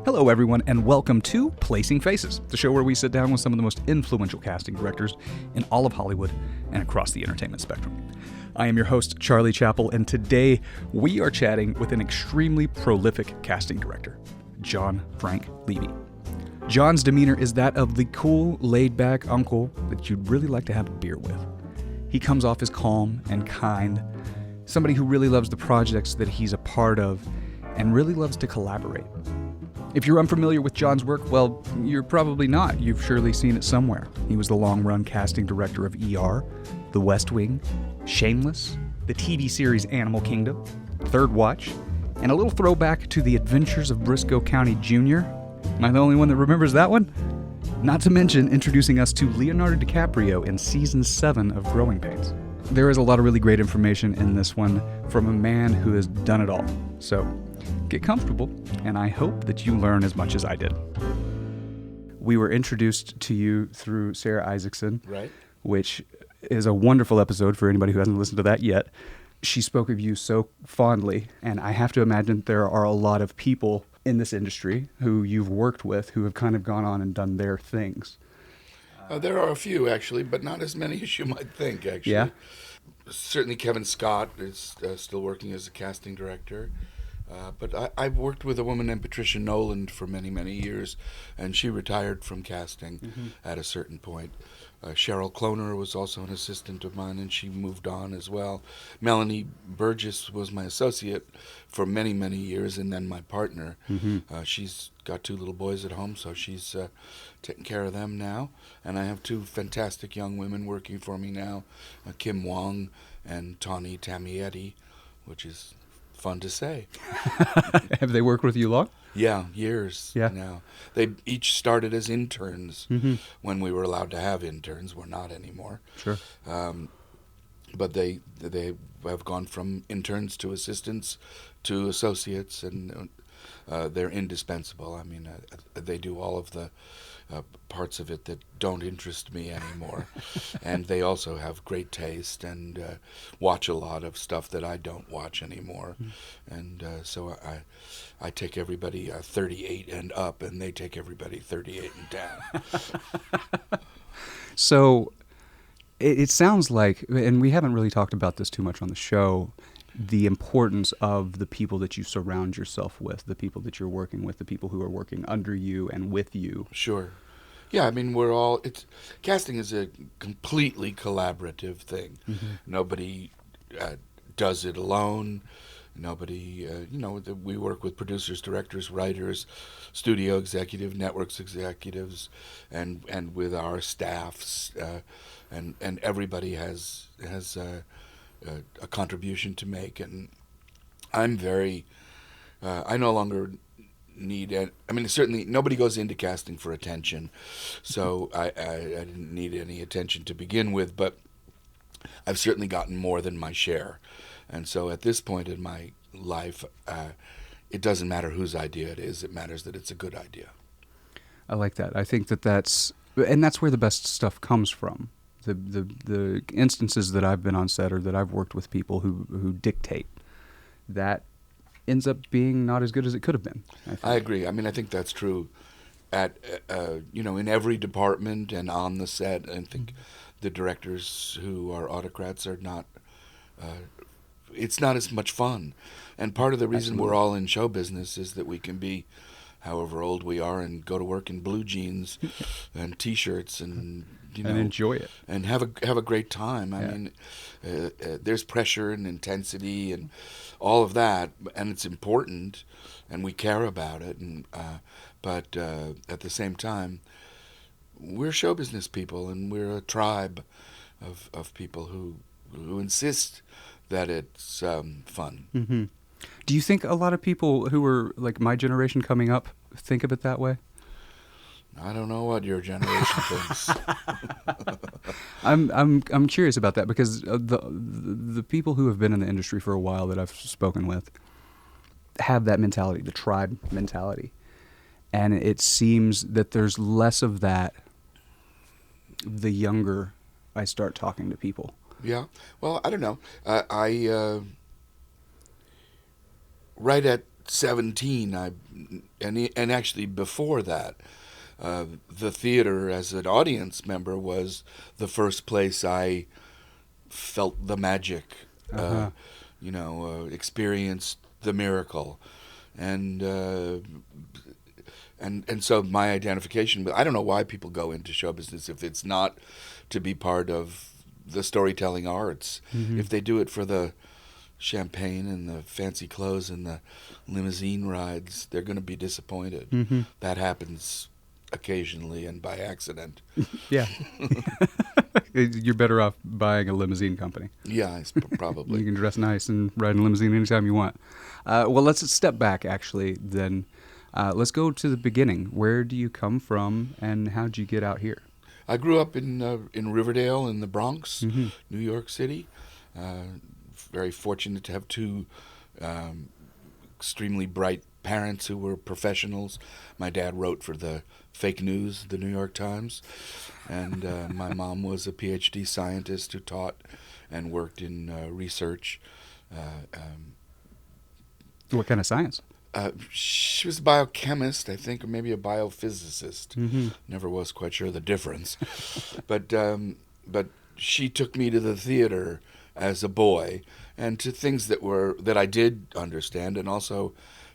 Hello, everyone, and welcome to Placing Faces, the show where we sit down with some of the most influential casting directors in all of Hollywood and across the entertainment spectrum. I am your host, Charlie Chappell, and today we are chatting with an extremely prolific casting director, John Frank Levey. John's demeanor is that of the cool, laid-back uncle that you'd really like to have a beer with. He comes off as calm and kind, somebody who really loves the projects that he's a part of and really loves to collaborate. If you're unfamiliar with John's work, well, you're probably not. You've surely seen it somewhere. He was the long-run casting director of ER, The West Wing, Shameless, the TV series Animal Kingdom, Third Watch, and a little throwback to The Adventures of Brisco County Jr. Am I the only one that remembers that one? Not to mention introducing us to Leonardo DiCaprio in Season 7 of Growing Pains. There is a lot of really great information in this one from a man who has done it all. So, get comfortable, and I hope that you learn as much as I did. We were introduced to you through Sarah Isaacson, right? Which is a wonderful episode for anybody who hasn't listened to that yet. She spoke of you so fondly, and I have to imagine there are a lot of people in this industry who you've worked with who have kind of gone on and done their things. There are a few, actually, but not as many as you might think, actually. Yeah? Certainly Kevin Scott is still working as a casting director. But I've worked with a woman named Patricia Noland for many, many years, and she retired from casting at a certain point. Cheryl Cloner was also an assistant of mine, and she moved on as well. Melanie Burgess was my associate for many, many years, and then my partner. She's got 2 little boys at home, so she's taking care of them now. And I have 2 fantastic young women working for me now, Kim Wong and Tawny Tamietti, which is fun to say. Have they worked with you long? Yeah, years now. They each started as interns when we were allowed to have interns. We're not anymore. Sure. But they have gone from interns to assistants to associates, and they're indispensable. I mean, they do all of the parts of it that don't interest me anymore. And they also have great taste and watch a lot of stuff that I don't watch anymore. And so I take everybody 38 and up, and they take everybody 38 and down. So it sounds like, and we haven't really talked about this too much on the show, the importance of the people that you surround yourself with, the people that you're working with, the people who are working under you and with you. Sure. Yeah, I mean, casting is a completely collaborative thing. Nobody does it alone. Nobody, we work with producers, directors, writers, studio executive, networks executives, and with our staffs, and everybody has a contribution to make. And I'm very, I no longer need it. I mean, certainly nobody goes into casting for attention, so I didn't need any attention to begin with, but I've certainly gotten more than my share. And so at this point in my life, it doesn't matter whose idea it is. It matters that it's a good idea. I like that. I think that's where the best stuff comes from. The instances that I've been on set or that I've worked with people who dictate, that ends up being not as good as it could have been. I agree. I mean, I think that's true at in every department and on the set. I think the directors who are autocrats are not. It's not as much fun, and part of the reason we're all in show business is that we can be, however old we are, and go to work in blue jeans and T-shirts and and enjoy it and have a great time. I mean, there's pressure and intensity and all of that, and it's important, and we care about it. And but at the same time, we're show business people, and we're a tribe of people who insist that it's fun. Do you think a lot of people who are like my generation coming up think of it that way? I don't know what your generation thinks. I'm curious about that because the people who have been in the industry for a while that I've spoken with have that mentality, the tribe mentality, and it seems that there's less of that the younger I start talking to people. Yeah. Well, I don't know. I right at 17, and actually before that, the theater as an audience member was the first place I felt the magic, experienced the miracle, and so my identification. I don't know why people go into show business if it's not to be part of the storytelling arts. Mm-hmm. If they do it for the champagne and the fancy clothes and the limousine rides, they're going to be disappointed. Mm-hmm. That happens occasionally and by accident. Yeah. You're better off buying a limousine company. Yeah, probably. You can dress nice and ride in a limousine anytime you want. Well, let's step back, actually, then. Let's go to the beginning. Where do you come from, and how did you get out here? I grew up in Riverdale in the Bronx, Mm-hmm. New York City. Very fortunate to have two extremely bright parents who were professionals. My dad wrote for the fake news, the New York Times, and my mom was a PhD scientist who taught and worked in research. What kind of science? She was a biochemist, I think, or maybe a biophysicist. Mm-hmm. Never was quite sure the difference. But she took me to the theater as a boy, and to things that I did understand, and also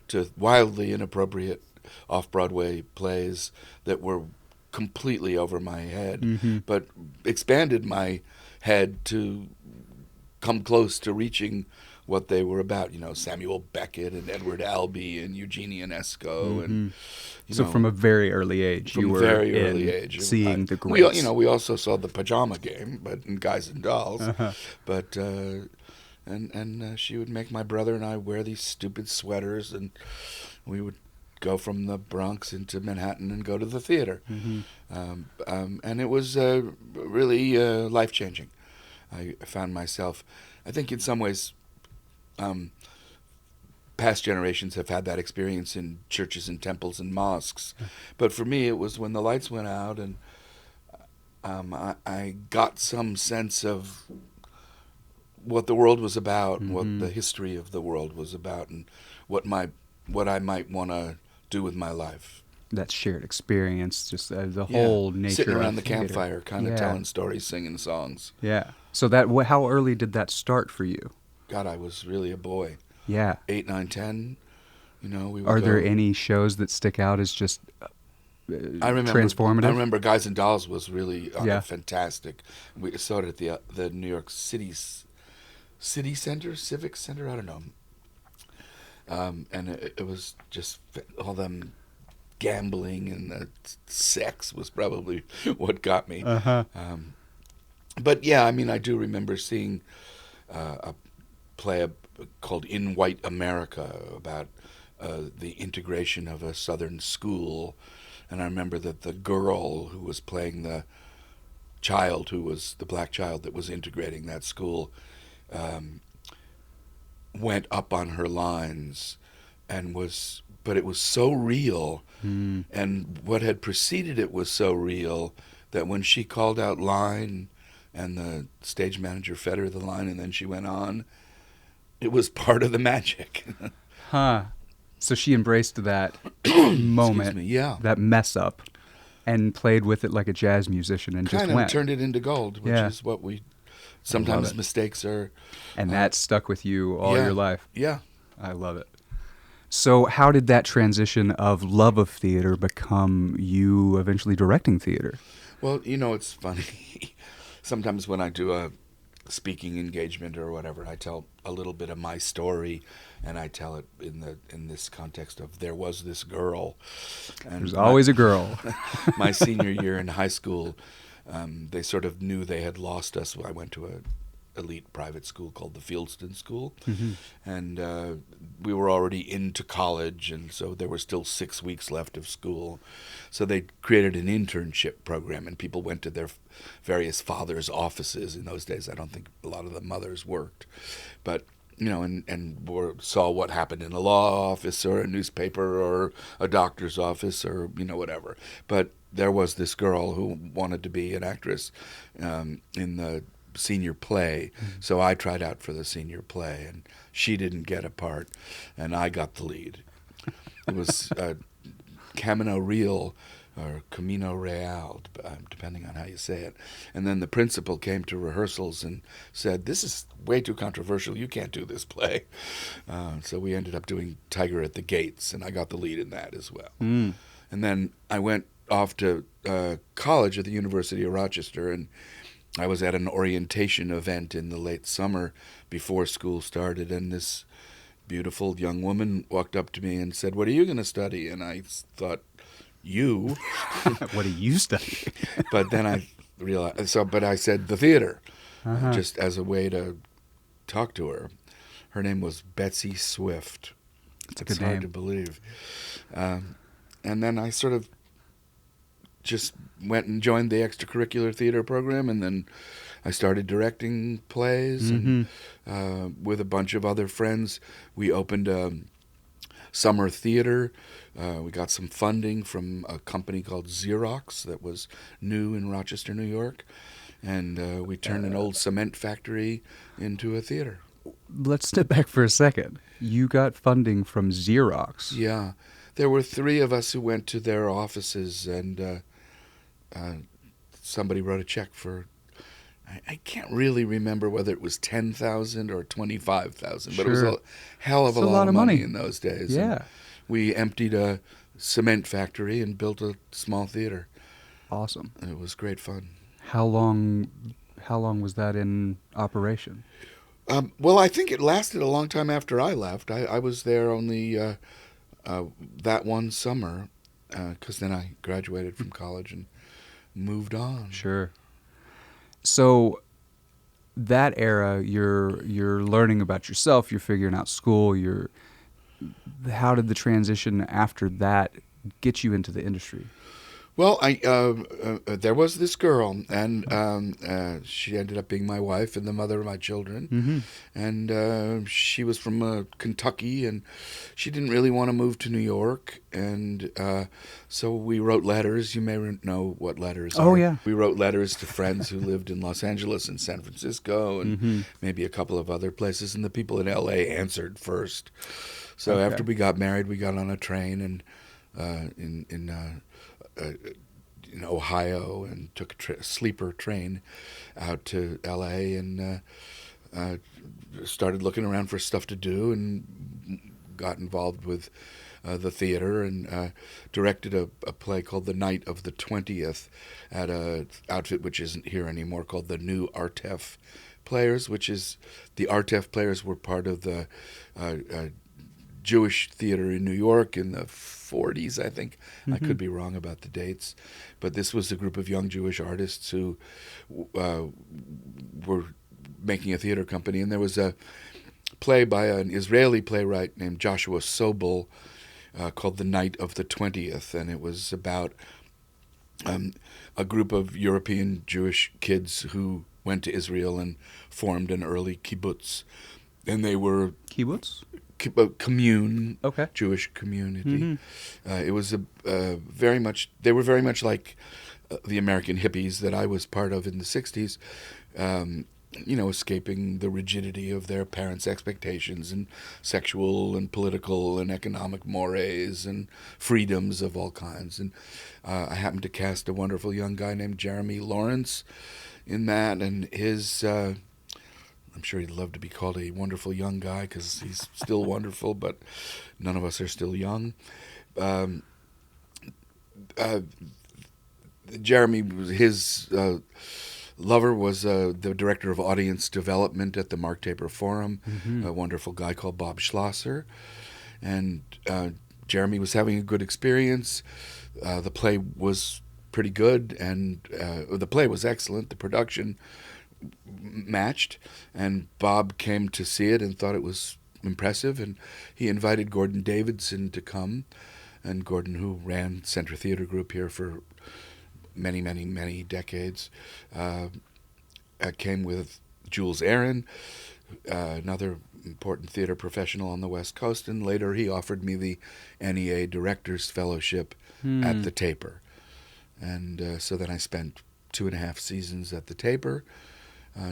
to wildly inappropriate off-Broadway plays that were completely over my head, Mm-hmm. but expanded my head to come close to reaching what they were about. Samuel Beckett and Edward Albee and Eugene Ionesco, and So from a very early age, you were seeing the greats. We also saw the Pajama Game, but in Guys and Dolls. Uh-huh. But and she would make my brother and I wear these stupid sweaters, and we would go from the Bronx into Manhattan and go to the theater. Mm-hmm. And it was really life-changing. I found myself, I think in some ways, past generations have had that experience in churches and temples and mosques. But for me, it was when the lights went out, and I got some sense of what the world was about, Mm-hmm. what the history of the world was about, and what I might want to do with my life. That shared experience, just the whole nature Sitting around of the theater. campfire, kind of Yeah. telling stories, singing songs. Yeah. So how early did that start for you? God, I was really a boy. Yeah. 8, 9, 10. We would Are there go- any shows that stick out as just transformative? I remember Guys and Dolls was really Yeah. fantastic. We saw it at the New York City Center, Civic Center, I don't know. And it was just all them gambling and the sex was probably what got me. Uh-huh. But yeah, I do remember seeing a play called In White America about the integration of a Southern school. And I remember that the girl who was playing the child, who was the black child that was integrating that school, went up on her lines but it was so real, and what had preceded it was so real that when she called out line and the stage manager fed her the line and then she went on, it was part of the magic. Huh. So she embraced that moment, Excuse me, yeah. that mess up, and played with it like a jazz musician and just Kind of went. turned it into gold, which Yeah. is what we sometimes it. mistakes are. And that stuck with you all yeah. your life. Yeah. I love it. So how did that transition of love of theater become you eventually directing theater? Well, it's funny. Sometimes when I do a speaking engagement or whatever, I tell a little bit of my story, and I tell it in this context of there was this girl. And There's always a girl. My senior year in high school, they sort of knew they had lost us. I went to a elite private school called the Fieldston School, and we were already into college, and so there were still 6 weeks left of school. So they created an internship program, and people went to their various fathers' offices. In those days, I don't think a lot of the mothers worked, but saw what happened in a law office or a newspaper or a doctor's office or whatever. But there was this girl who wanted to be an actress in the senior play, so I tried out for the senior play, and she didn't get a part, and I got the lead. It was Camino Real or Camino Real, depending on how you say it. And then the principal came to rehearsals and said, "This is way too controversial. You can't do this play." So we ended up doing Tiger at the Gates, and I got the lead in that as well. Mm. And then I went off to college at the University of Rochester, and I was at an orientation event in the late summer before school started, and this beautiful young woman walked up to me and said, "What are you going to study?" And I thought, "You?" What do you study? But then I realized, but I said the theater, Uh-huh. just as a way to talk to her. Her name was Betsy Swift. It's a It's good hard name. to believe. And then I sort of just went and joined the extracurricular theater program, and then I started directing plays, and with a bunch of other friends, we opened a summer theater. We got some funding from a company called Xerox that was new in Rochester, New York, and we turned an old cement factory into a theater. Let's step back for a second. You got funding from Xerox. Yeah. There were 3 of us who went to their offices, and somebody wrote a check for, I can't really remember whether it was $10,000 or $25,000, but it was Sure. a hell of It's a lot of money money. in those days. Yeah. And we emptied a cement factory and built a small theater. Awesome. It was great fun. How long was that in operation? Well, I think it lasted a long time after I left. I was there only that one summer, because then I graduated from college and moved on. Sure. So that era, you're learning about yourself, you're figuring out school, how did the transition after that get you into the industry? Well, there was this girl, and she ended up being my wife and the mother of my children. Mm-hmm. And she was from Kentucky, and she didn't really want to move to New York. And so we wrote letters. You may know what letters are. Oh, yeah. We wrote letters to friends who lived in Los Angeles and San Francisco and maybe a couple of other places. And the people in L.A. answered first. So Okay. after we got married, we got on a train and in Ohio, and took a sleeper train out to L.A. and started looking around for stuff to do, and got involved with the theater, and directed a play called The Night of the 20th at a outfit which isn't here anymore called the New Artef Players, which is the Artef Players were part of the Jewish theater in New York in the 40s, I think. I could be wrong about the dates. But this was a group of young Jewish artists who were making a theater company. And there was a play by an Israeli playwright named Joshua Sobel called The Night of the 20th. And it was about a group of European Jewish kids who went to Israel and formed an early kibbutz. And they were Kibbutz? commune, Okay. Jewish community. It was very much. They were very much like the American hippies that I was part of in the '60s. Escaping the rigidity of their parents' expectations and sexual and political and economic mores and freedoms of all kinds. And I happened to cast a wonderful young guy named Jeremy Lawrence in that, and his. I'm sure he'd love to be called a wonderful young guy because he's still wonderful, but none of us are still young. Jeremy, his lover was the director of audience development at the Mark Taper Forum, a wonderful guy called Bob Schlosser. And Jeremy was having a good experience. The play was pretty good, and the play was excellent. The production matched, and Bob came to see it and thought it was impressive, and he invited Gordon Davidson to come. And Gordon, who ran Center Theater Group here for many, many, many decades, came with Jules Aaron, another important theater professional on the West Coast, and later he offered me the NEA Directors Fellowship at the Taper. And so then I spent 2.5 seasons at the Taper,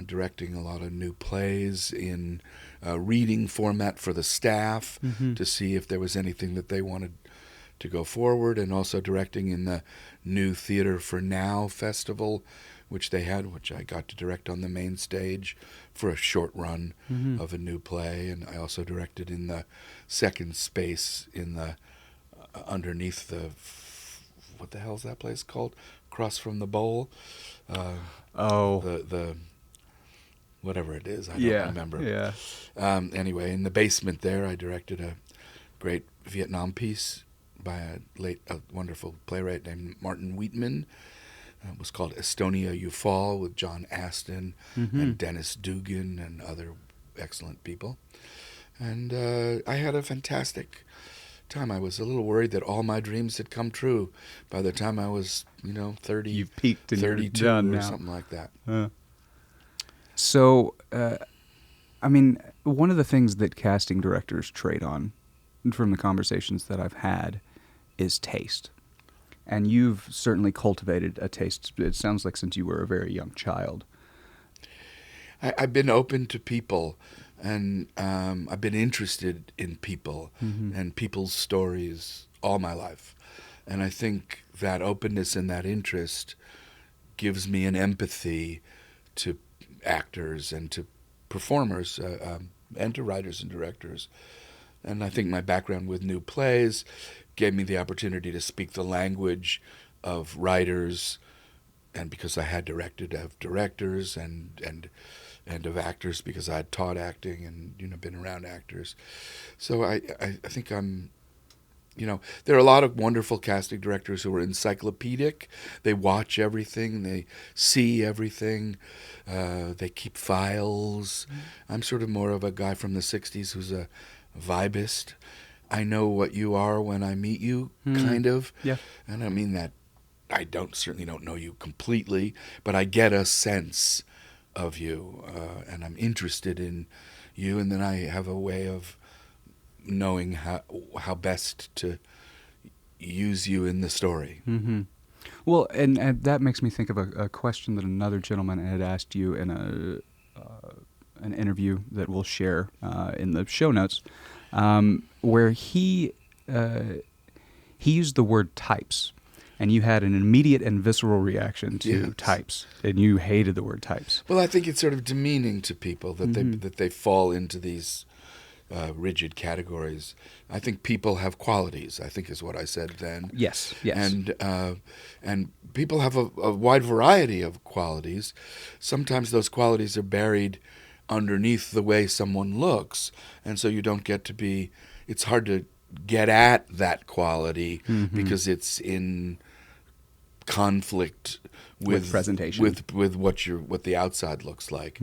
directing a lot of new plays in reading format for the staff to see if there was anything that they wanted to go forward, and also directing in the New Theater for Now festival, which they had, which I got to direct on the main stage for a short run of a new play. And I also directed in the second space in the underneath the, what the hell's that place called? Across from the bowl. The whatever it is, I don't remember. Yeah. Anyway, in the basement there, I directed a great Vietnam piece by a wonderful playwright named Martin Wheatman. It was called Estonia You Fall, with John Aston and Dennis Dugan and other excellent people. And I had a fantastic time. I was a little worried that all my dreams had come true by the time I was, 30, You've peaked and 32 you're done or now. something like that. So, one of the things that casting directors trade on, from the conversations that I've had, is taste. And you've certainly cultivated a taste, it sounds like, since you were a very young child. I've been open to people, and I've been interested in people and people's stories all my life. And I think that openness and that interest gives me an empathy to actors and to performers and to writers and directors. And I think my background with new plays gave me the opportunity to speak the language of writers, and because I had directed, of directors and of actors, because I had taught acting and been around actors. So I think I'm, there are a lot of wonderful casting directors who are encyclopedic. They watch everything, they see everything, they keep files. I'm sort of more of a guy from the 60s who's a vibist. I know what you are when I meet you, kind of. Yeah. And I mean that I certainly don't know you completely, but I get a sense of you, and I'm interested in you, and then I have a way of knowing how best to use you in the story. Mm-hmm. Well, and that makes me think of a question that another gentleman had asked you in an interview that we'll share in the show notes, where he used the word types, and you had an immediate and visceral reaction to types, and you hated the word types. Well, I think it's sort of demeaning to people that they fall into these rigid categories. I think people have qualities, I think is what I said then. Yes. And people have a wide variety of qualities. Sometimes those qualities are buried underneath the way someone looks, and so you don't get to be, it's hard to get at that quality because it's in conflict with presentation, with what the outside looks like.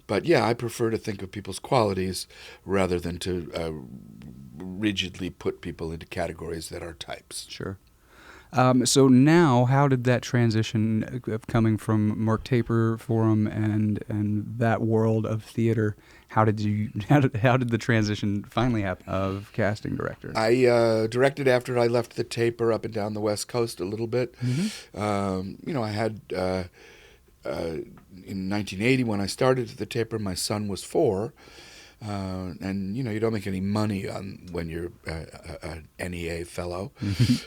But yeah, I prefer to think of people's qualities rather than to rigidly put people into categories that are types. Sure. So now, how did that transition of coming from Mark Taper Forum and that world of theater? How did the transition finally happen of casting director? I directed after I left the Taper up and down the West Coast a little bit. I had in 1980 when I started at the Taper, my son was 4. And you don't make any money when you're an NEA fellow,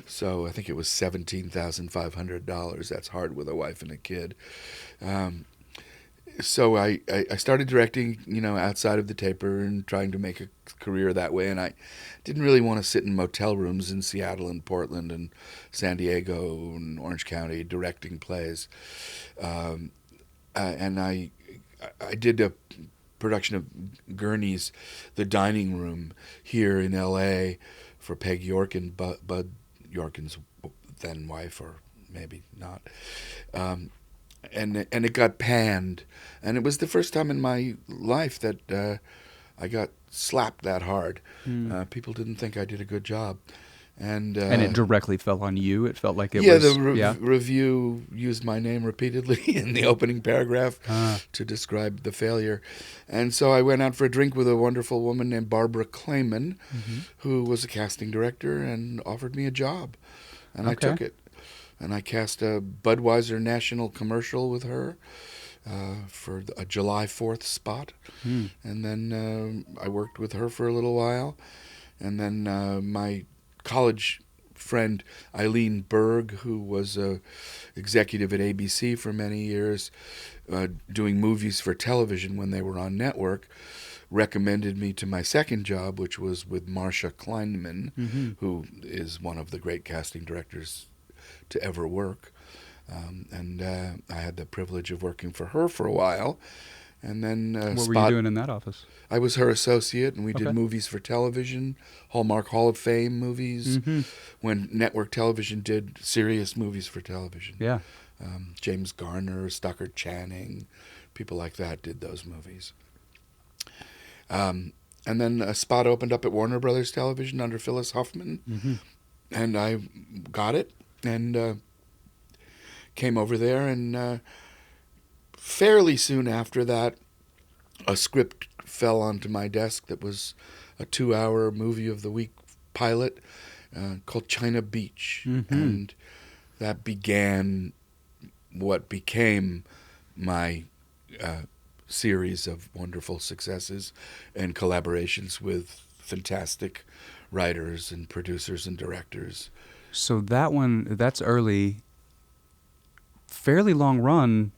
so I think it was $17,500. That's hard with a wife and a kid. So I started directing, outside of the Taper and trying to make a career that way. And I didn't really want to sit in motel rooms in Seattle and Portland and San Diego and Orange County directing plays. And I did a production of Gurney's The Dining Room here in L.A. for Peg Yorkin, Bud Yorkin's then wife, or maybe not. And it got panned, and it was the first time in my life that I got slapped that hard. People didn't think I did a good job. And it directly fell on you. It felt like it was. The review used my name repeatedly in the opening paragraph to describe the failure. And so I went out for a drink with a wonderful woman named Barbara Clayman, who was a casting director and offered me a job. And I took it. And I cast a Budweiser national commercial with her for a July 4th spot. And then I worked with her for a little while. And then my college friend Eileen Berg, who was a executive at ABC for many years, doing movies for television when they were on network, recommended me to my second job, which was with Marcia Kleinman, who is one of the great casting directors to ever work. And I had the privilege of working for her for a while. And then what were you doing in that office? I was her associate, and we did movies for television, Hallmark Hall of Fame movies, when network television did serious movies for television. Yeah. James Garner, Stockard Channing, people like that did those movies. And then a spot opened up at Warner Brothers Television under Phyllis Huffman, and I got it and came over there, and fairly soon after that, a script fell onto my desk that was a 2-hour movie of the week pilot called China Beach, and that began what became my series of wonderful successes and collaborations with fantastic writers and producers and directors. So that one, that's early, fairly long run,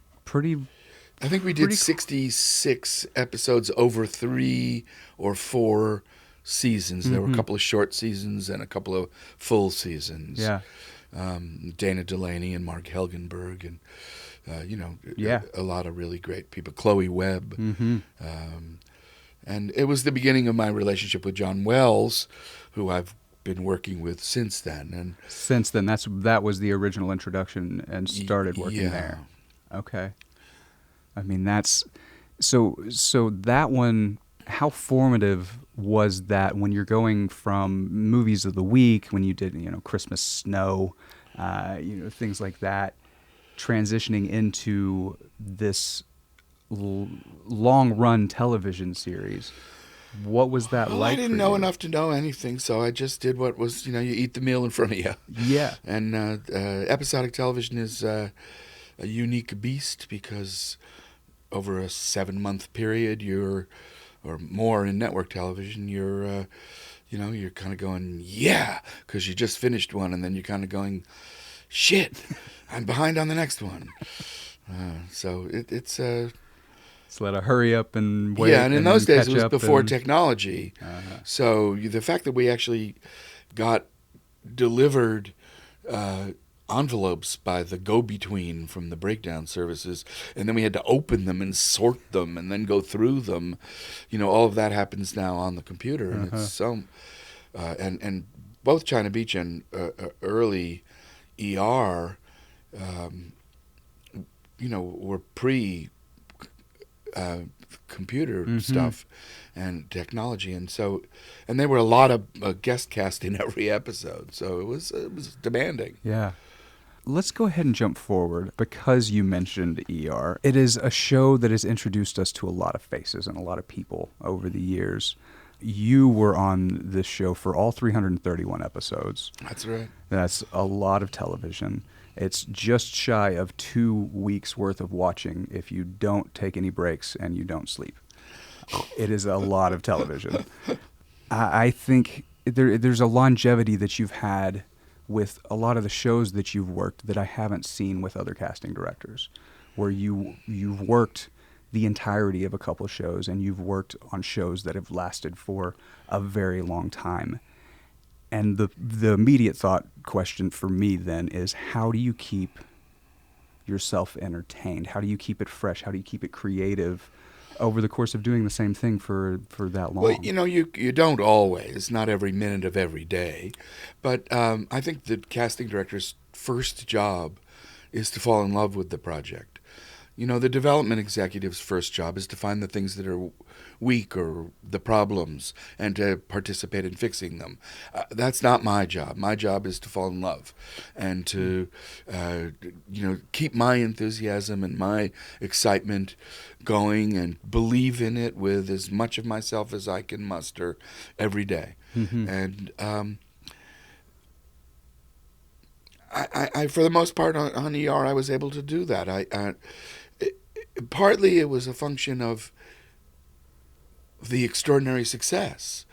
I think we did 66 episodes over 3 or 4 seasons. There were a couple of short seasons and a couple of full seasons. Yeah. Dana Delaney and Mark Helgenberg and, a lot of really great people. Chloe Webb. And it was the beginning of my relationship with John Wells, who I've been working with since then. And since then, that was the original introduction and started working there. Okay. I mean, that's so that one, how formative was that when you're going from movies of the week, when you did, Christmas Snow, things like that, transitioning into this long run television series? What was that like? I didn't know enough to know anything, so I just did what was, you eat the meal in front of you. Yeah. And episodic television is a unique beast because over a 7-month period, or more in network television, you're kind of going, yeah, because you just finished one, and then you're kind of going, shit, I'm behind on the next one. So it's let a hurry up and wait. Yeah, and in those days it was before and technology. So the fact that we actually got delivered envelopes by the go-between from the breakdown services, and then we had to open them and sort them and then go through them. All of that happens now on the computer, and it's so. And both China Beach and early ER, were pre. Computer stuff and technology, and there were a lot of guest cast in every episode, so it was demanding. Yeah. Let's go ahead and jump forward because you mentioned ER. It is a show that has introduced us to a lot of faces and a lot of people over the years. You were on this show for all 331 episodes. That's right. That's a lot of television. It's just shy of 2 weeks worth of watching if you don't take any breaks and you don't sleep. It is a lot of television. I think there's a longevity that you've had with a lot of the shows that you've worked that I haven't seen with other casting directors, where you've worked the entirety of a couple of shows, and you've worked on shows that have lasted for a very long time. And the immediate thought question for me then is, how do you keep yourself entertained? How do you keep it fresh? How do you keep it creative over the course of doing the same thing for that long? Well, you don't always, not every minute of every day. But I think the casting director's first job is to fall in love with the project. The development executive's first job is to find the things that are weak or the problems and to participate in fixing them. That's not my job. My job is to fall in love and to, keep my enthusiasm and my excitement going and believe in it with as much of myself as I can muster every day. And I, for the most part, on ER, I was able to do that. Partly it was a function of the extraordinary success,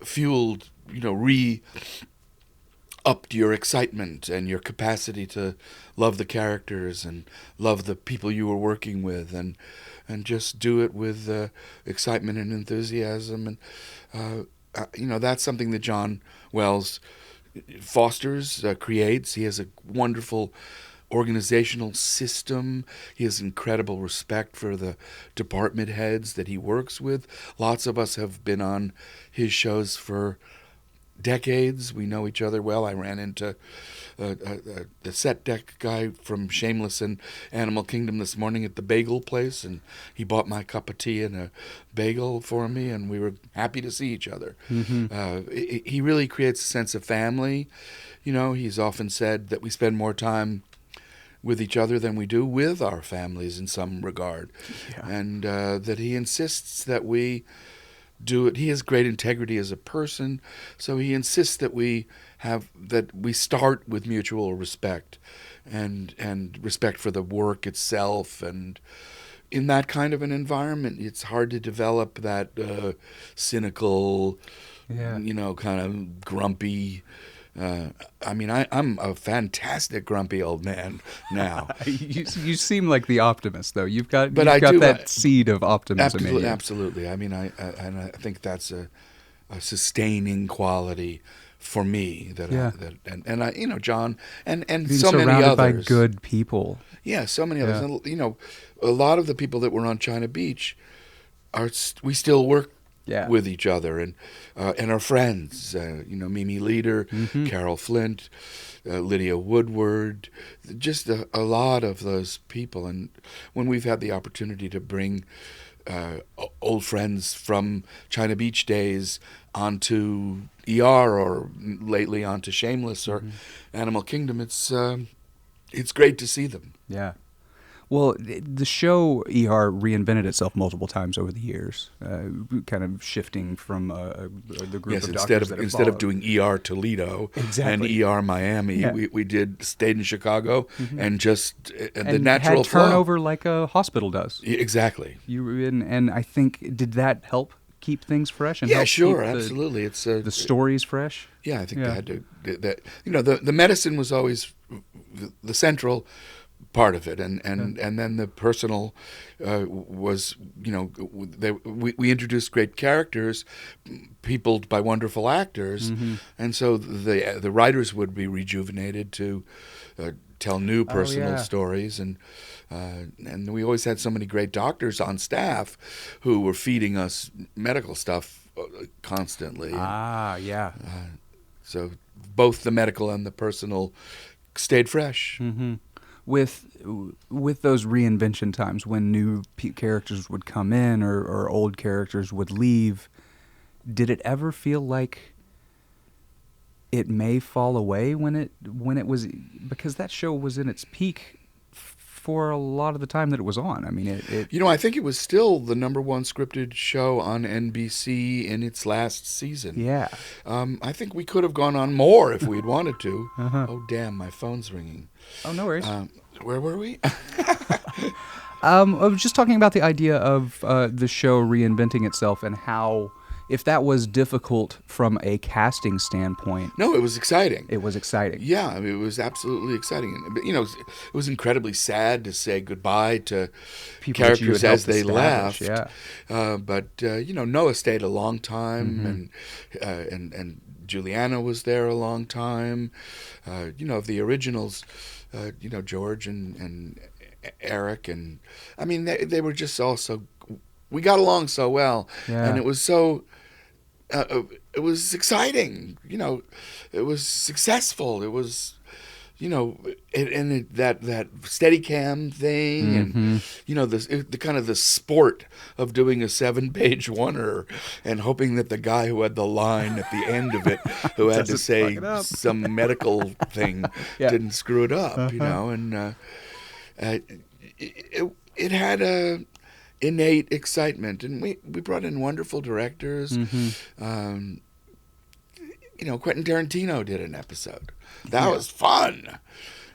fueled, upped your excitement and your capacity to love the characters and love the people you were working with, and just do it with excitement and enthusiasm. And that's something that John Wells fosters, creates. He has a wonderful organizational system. He has incredible respect for the department heads that he works with. Lots of us have been on his shows for decades. We know each other well. I ran into the set deck guy from Shameless and Animal Kingdom this morning at the bagel place, and he bought my cup of tea and a bagel for me, and we were happy to see each other. He really creates a sense of family. He's often said that we spend more time with each other than we do with our families in some regard, and that he insists that we do it. He has great integrity as a person, so he insists that we start with mutual respect and respect for the work itself. And in that kind of an environment, it's hard to develop that cynical, kind of grumpy. I'm a fantastic grumpy old man now. You seem like the optimist, though. You've got that seed of optimism in you. Absolutely. I think that's a sustaining quality for me. John and being so many surrounded others by good people. Yeah, so many others. And, a lot of the people that were on China Beach we still work with each other and our friends, Mimi Leader, Carol Flint, Lydia Woodward, just a lot of those people. And when we've had the opportunity to bring old friends from China Beach days onto ER, or lately onto Shameless or Animal Kingdom, it's great to see them. Yeah. Well, the show ER reinvented itself multiple times over the years, kind of shifting from the group of doctors instead of doing ER Toledo and ER Miami, we stayed in Chicago and just the natural had turnover like a hospital does. Exactly. And I think, did that help keep things fresh? And help sure, keep absolutely. It's the stories fresh. Yeah, I think they had to. The medicine was always the central part of it, and then the personal was, we introduced great characters peopled by wonderful actors, and so the writers would be rejuvenated to tell new personal stories, and we always had so many great doctors on staff who were feeding us medical stuff constantly. So both the medical and the personal stayed fresh. With those reinvention times, when new characters would come in or old characters would leave, did it ever feel like it may fall away when it was, because that show was in its peak for a lot of the time that it was on? I mean, I think it was still the number one scripted show on NBC in its last season. Yeah. I think we could have gone on more if we'd wanted to. Oh, damn, my phone's ringing. Oh, no worries. Where were we? I was just talking about the idea of the show reinventing itself, and how, if that was difficult from a casting standpoint. No, it was exciting. It was exciting. Yeah, I mean, it was absolutely exciting. But, it was incredibly sad to say goodbye to people, characters as they left. Yeah. But Noah stayed a long time, and Juliana was there a long time. Of the originals, George and Eric, and I mean, they were just all so. We got along so well, and it was so. It was exciting, It was successful. It was, that Steadicam thing, and the kind of the sport of doing a 7-page oneer and hoping that the guy who had the line at the end of it, who had to say some medical thing, didn't screw it up, and it had a innate excitement, and we brought in wonderful directors. Quentin Tarantino did an episode. That was fun.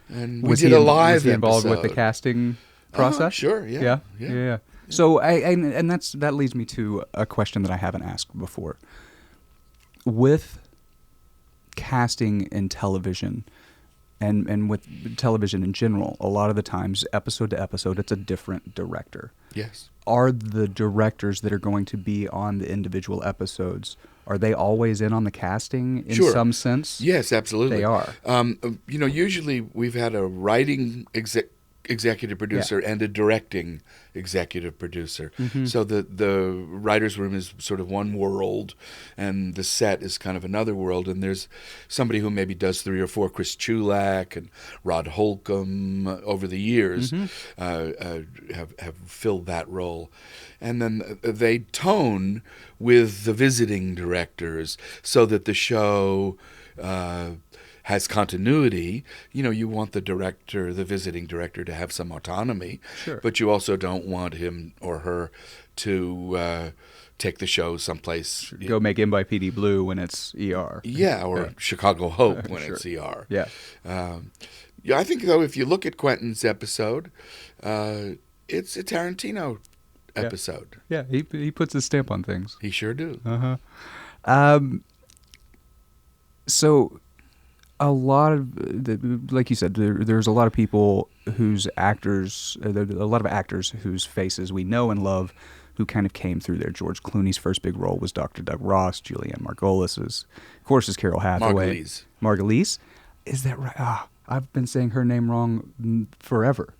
And we did a live was he involved episode. with the casting process? Sure, yeah. So that leads me to a question that I haven't asked before. With casting in television and with television in general, a lot of the times, episode to episode, it's a different director. Yes. Are the directors that are going to be on the individual episodes, are they always in on the casting in Sure. some sense? Yes, absolutely. They are. Usually we've had a writing executive producer and a directing executive producer. So the writer's room is sort of one world, and the set is kind of another world. And there's somebody who maybe does 3 or 4, Chris Chulak and Rod Holcomb over the years have filled that role. And then they tone with the visiting directors so that the show has continuity. You want the director, the visiting director, to have some autonomy, Sure. but you also don't want him or her to take the show someplace. Go make NYPD Blue when it's ER. Yeah, or Chicago Hope when it's ER. Yeah. I think, though, if you look at Quentin's episode, it's a Tarantino episode. Yeah, he puts his stamp on things. He sure do. So a lot of, like you said, there's a lot of people whose actors, a lot of actors whose faces we know and love, who kind of came through there. George Clooney's first big role was Dr. Doug Ross. Julianne Margulies of course, is Carol Hathaway. Margulies. Is that right? I've been saying her name wrong forever.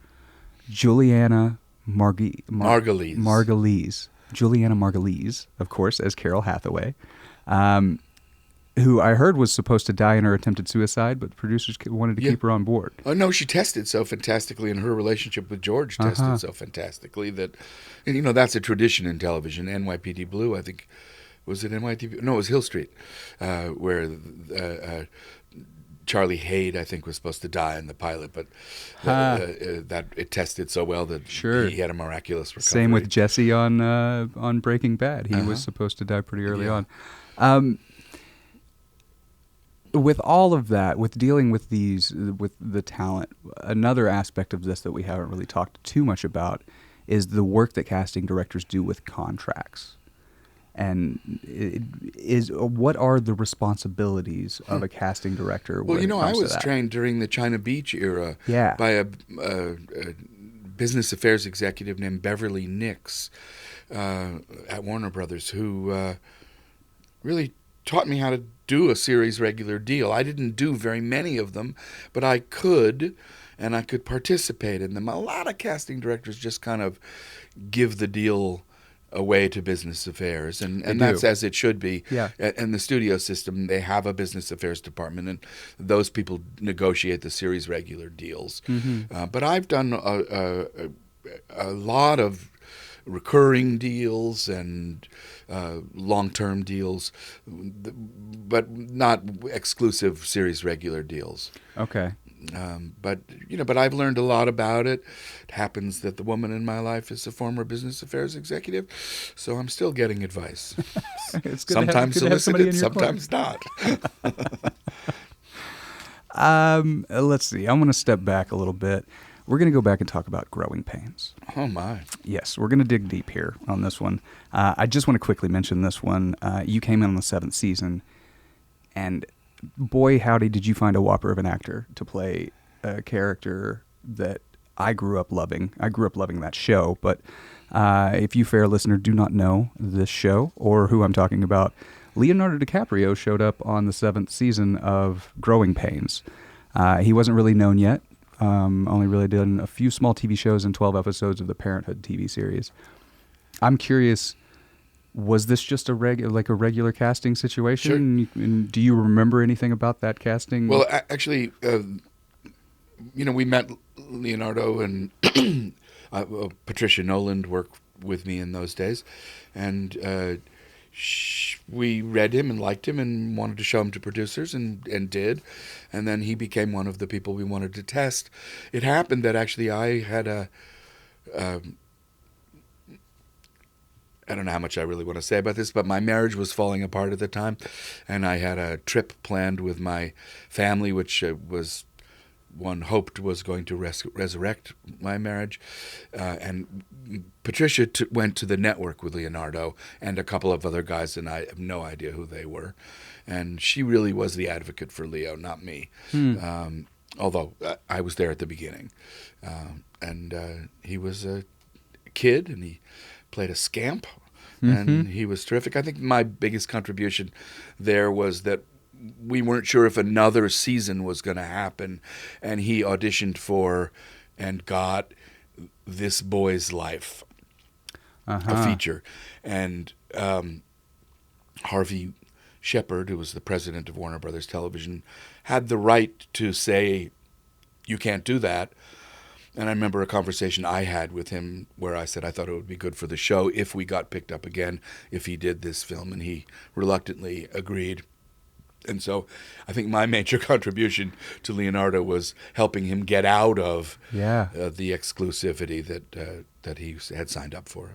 Juliana Margulies. Juliana Margulies, of course, as Carol Hathaway. Who I heard was supposed to die in her attempted suicide, but the producers wanted to keep her on board. Oh, no, she tested so fantastically, and her relationship with George tested so fantastically that, and that's a tradition in television. NYPD Blue, I think, was it NYPD? No, it was Hill Street, where Charlie Haid, I think, was supposed to die in the pilot, but that it tested so well that he had a miraculous recovery. Same with Jesse on Breaking Bad. He was supposed to die pretty early on. With all of that, with dealing with with the talent, another aspect of this that we haven't really talked too much about is the work that casting directors do with contracts. And what are the responsibilities of a casting director? Well, I was trained during the China Beach era by a business affairs executive named Beverly Nix at Warner Brothers, who really taught me how to do a series regular deal. I didn't do very many of them, but I could, and I could participate in them. A lot of casting directors just kind of give the deal away to business affairs, and that's as it should be. Yeah. In the studio system, they have a business affairs department, and those people negotiate the series regular deals. But I've done a lot of recurring deals and long-term deals, but not exclusive series regular deals. Okay. But I've learned a lot about it. It happens that the woman in my life is a former business affairs executive, so I'm still getting advice. Sometimes solicited, sometimes not. Let's see. I'm going to step back a little bit. We're going to go back and talk about Growing Pains. Oh, my. Yes, we're going to dig deep here on this one. I just want to quickly mention this one. You came in on the 7th season, and boy, howdy, did you find a whopper of an actor to play a character that I grew up loving. I grew up loving that show, but if you, fair listener, do not know this show or who I'm talking about, Leonardo DiCaprio showed up on the 7th season of Growing Pains. He wasn't really known yet. Only really done a few small TV shows and 12 episodes of the Parenthood TV series. I'm curious, was this just a regular casting situation? Sure. And do you remember anything about that casting? Well, actually, we met Leonardo, and Patricia Noland worked with me in those days, and we read him and liked him and wanted to show him to producers and did. And then he became one of the people we wanted to test. It happened that actually I had I don't know how much I really want to say about this, but my marriage was falling apart at the time, and I had a trip planned with my family, which was one hoped was going to resurrect my marriage. And Patricia went to the network with Leonardo and a couple of other guys, and I have no idea who they were. And she really was the advocate for Leo, not me. Although I was there at the beginning. And he was a kid, and he played a scamp, and he was terrific. I think my biggest contribution there was that we weren't sure if another season was going to happen, and he auditioned for and got This Boy's Life, a feature. And Harvey Shepard, who was the president of Warner Brothers Television, had the right to say, you can't do that. And I remember a conversation I had with him where I said I thought it would be good for the show if we got picked up again, if he did this film, and he reluctantly agreed. And so I think my major contribution to Leonardo was helping him get out of the exclusivity that he had signed up for.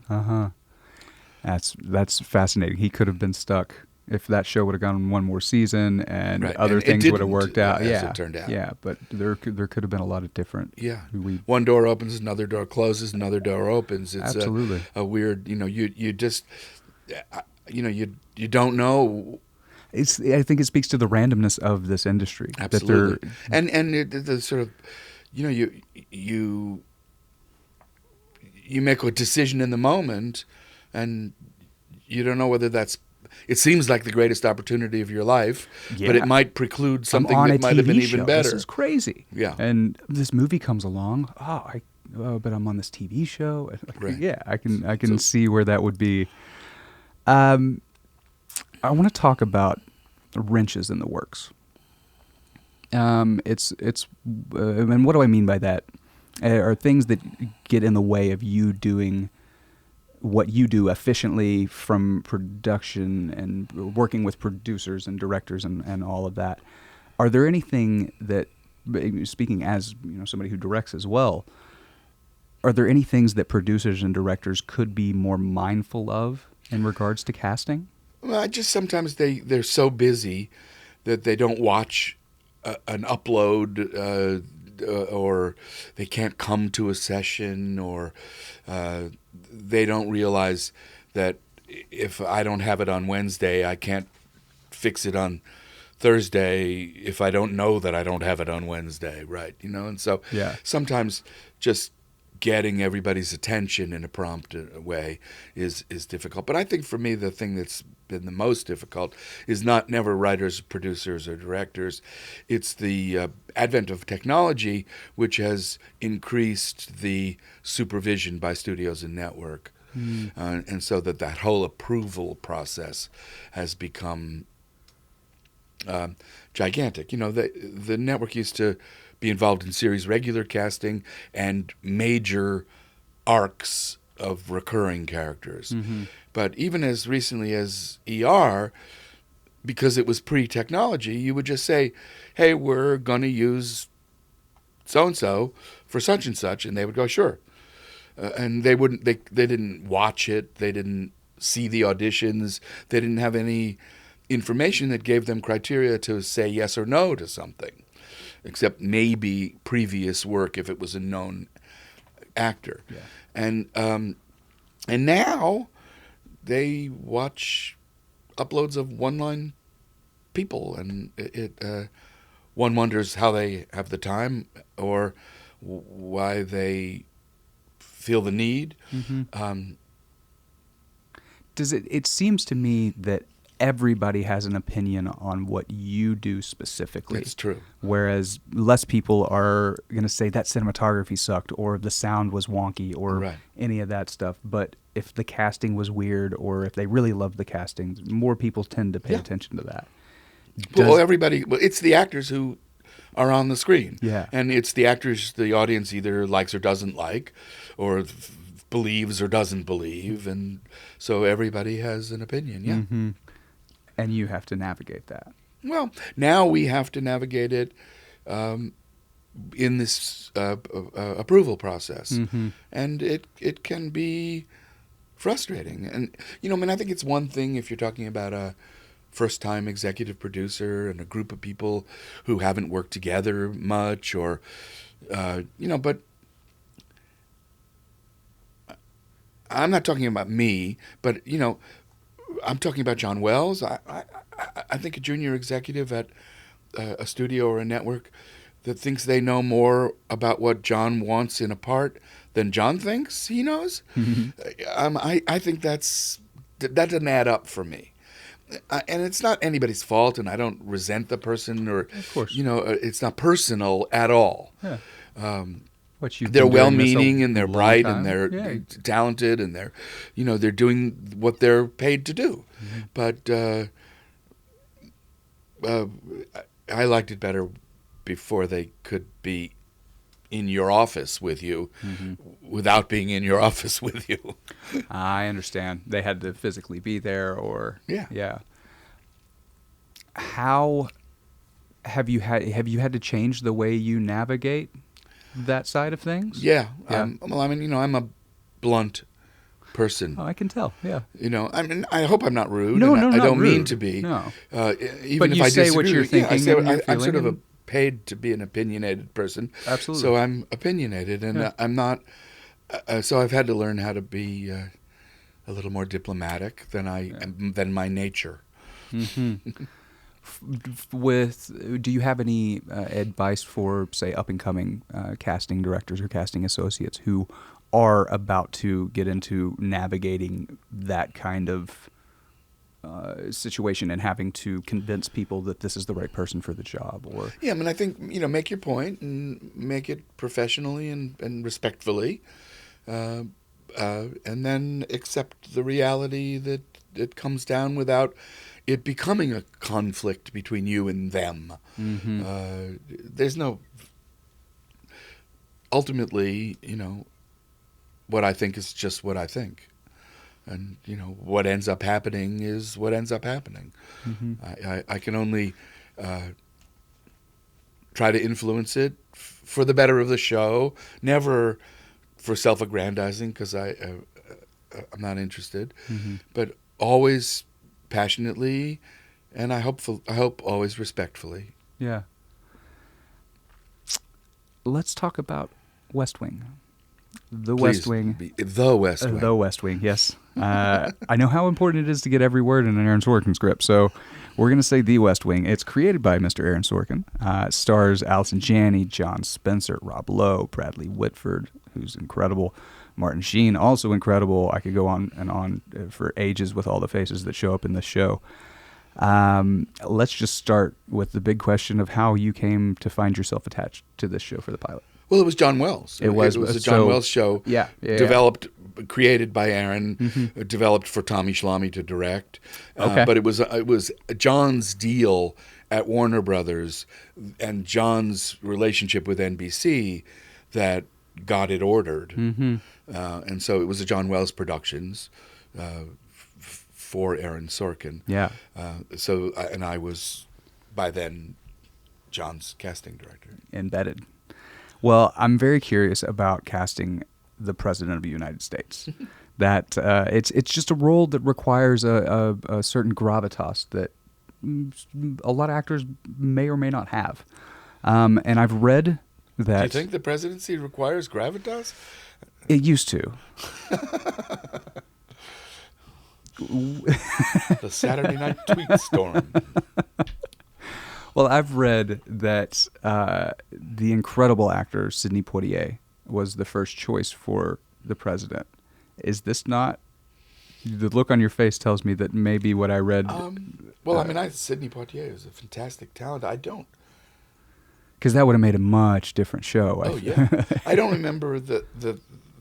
That's fascinating. He could have been stuck if that show would have gone one more season and other and things would have worked out. As it turned out. Yeah, but there could have been a lot of different. Yeah. One door opens, another door closes, another door opens. It's absolutely a weird. You just you don't know. I think it speaks to the randomness of this industry. Absolutely. And the sort of, you make a decision in the moment, and you don't know whether that's. It seems like the greatest opportunity of your life, but it might preclude something that might have been even better. This is crazy. Yeah. And this movie comes along. But I'm on this TV show. Right. Yeah, I can see where that would be. I want to talk about wrenches in the works. And what do I mean by that? Are things that get in the way of you doing what you do efficiently from production and working with producers and directors and all of that. Are there anything that, speaking as somebody who directs as well, are there any things that producers and directors could be more mindful of in regards to casting? Well, just sometimes they're so busy that they don't watch an upload or they can't come to a session, or they don't realize that if I don't have it on Wednesday, I can't fix it on Thursday if I don't know that I don't have it on Wednesday, right? And so sometimes just getting everybody's attention in a prompt way is difficult. But I think for me, the thing that's been the most difficult is never writers, producers, or directors. It's the advent of technology, which has increased the supervision by studios and network. And so that whole approval process has become gigantic. The network used to be involved in series regular casting and major arcs of recurring characters. But even as recently as ER, because it was pre-technology, you would just say, hey, we're going to use so-and-so for such and such, and they would go, sure. And they didn't watch it, they didn't see the auditions, they didn't have any information that gave them criteria to say yes or no to something, except maybe previous work if it was a known actor. And now they watch uploads of one-line people, and one wonders how they have the time or why they feel the need. It seems to me that everybody has an opinion on what you do specifically. It's true. Whereas less people are going to say that cinematography sucked, or the sound was wonky, or any of that stuff. But if the casting was weird, or if they really loved the casting, more people tend to pay attention to that. It's the actors who are on the screen. And it's the actors the audience either likes or doesn't like, or believes or doesn't believe. And so everybody has an opinion, And you have to navigate that. Well, now we have to navigate it in this approval process. And it can be frustrating. And, I think it's one thing if you're talking about a first-time executive producer and a group of people who haven't worked together much, or but I'm not talking about me, but I'm talking about John Wells. I think a junior executive at a studio or a network that thinks they know more about what John wants in a part than John thinks he knows. I think that doesn't add up for me. And it's not anybody's fault, and I don't resent the person, or of course, it's not personal at all. Yeah. They're well-meaning, and they're bright, and they're talented, and they're doing what they're paid to do. But I liked it better before they could be in your office with you without being in your office with you. I understand. They had to physically be there, or yeah. How have you had to change the way you navigate that side of things? Yeah. I'm a blunt person. Oh, I can tell. Yeah. I hope I'm not rude. No, I don't rude. mean to be. No. Even but if you I say disagree, what you're thinking. I'm sort of paid to be an opinionated person. Absolutely. So I'm opinionated, and I'm not. So I've had to learn how to be a little more diplomatic than my nature. Do you have any advice for, say, up-and-coming casting directors or casting associates who are about to get into navigating that kind of situation and having to convince people that this is the right person for the job? Or I think make your point and make it professionally and respectfully, and then accept the reality that it comes down without it becoming a conflict between you and them. There's no. Ultimately, what I think is just what I think. And, what ends up happening is what ends up happening. I can only try to influence it for the better of the show, never for self-aggrandizing, because I'm not interested, but always passionately, and I hope always respectfully. Yeah. Let's talk about West Wing. The West Wing. The West Wing. The West Wing, yes. I know how important it is to get every word in an Aaron Sorkin script, so we're going to say The West Wing. It's created by Mr. Aaron Sorkin. It stars Allison Janney, John Spencer, Rob Lowe, Bradley Whitford, who's incredible, Martin Sheen, also incredible. I could go on and on for ages with all the faces that show up in this show. Let's just start with the big question of how you came to find yourself attached to this show for the pilot. Well, it was John Wells. It was a John Wells show. Developed, created by Aaron, developed for Tommy Schlamme to direct. But it was John's deal at Warner Brothers and John's relationship with NBC that got it ordered. And so it was a John Wells Productions for Aaron Sorkin. Yeah. And I was by then John's casting director. Embedded. Well, I'm very curious about casting the President of the United States. That it's just a role that requires a certain gravitas that a lot of actors may or may not have. And I've read that. Do you think the presidency requires gravitas? It used to. The Saturday night tweet storm. Well, I've read that the incredible actor Sidney Poitier was the first choice for the president. Is this not? The look on your face tells me that maybe what I read. Sidney Poitier is a fantastic talent. I don't. Because that would have made a much different show. I don't remember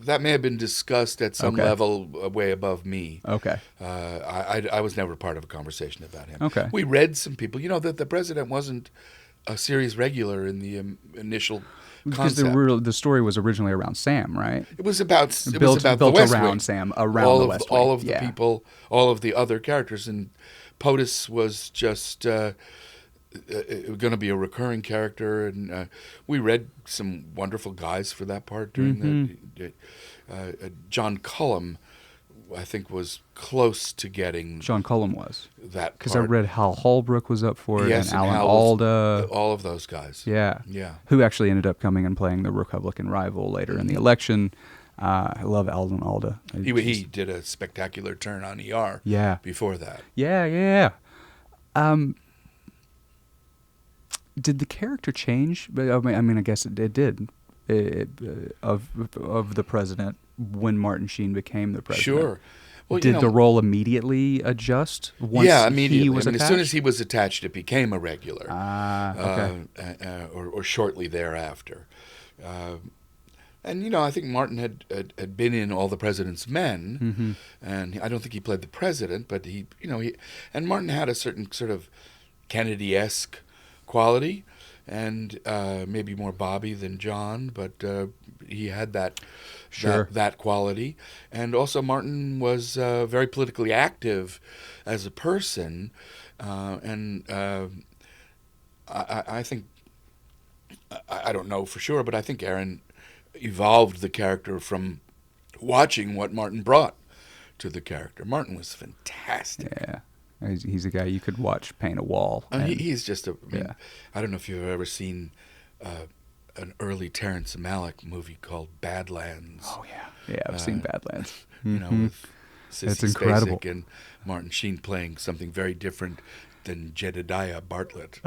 that may have been discussed at some level way above me. Okay. I was never part of a conversation about him. Okay. We read some people. That the president wasn't a series regular in the initial concept. Because the story was originally around Sam, right? It was about built the West around Wing. Sam, around the West Wing. All of the people, all of the other characters, and POTUS was just going to be a recurring character, and we read some wonderful guys for that part during the John Cullum I think was close to getting Sean Cullum was. that Because I part. read Hal Holbrook was up for it, Yes, and Alan Hal Alda. all of those guys. Yeah. Yeah. Who actually ended up coming and playing the Republican rival later in the election. I love Alan Alda. He did a spectacular turn on ER Yeah. before that. Yeah. Did the character change? I mean, I guess it did. Of the president when Martin Sheen became the president. Sure. Well, Did the role immediately adjust once immediately. he was attached? As soon as he was attached, it became a regular. Okay. Or shortly thereafter. And I think Martin had been in All the President's Men, and I don't think he played the president, but and Martin had a certain sort of Kennedy-esque quality, and maybe more Bobby than John, but he had that quality. And also Martin was very politically active as a person, and I think, I don't know for sure, but I think Aaron evolved the character from watching what Martin brought to the character. Martin was fantastic. Yeah. He's a guy you could watch paint a wall. He's just I don't know if you've ever seen an early Terrence Malick movie called Badlands. Oh, yeah. Yeah, I've seen Badlands. With Sissy It's incredible. Spacek and Martin Sheen playing something very different than Jedediah Bartlett.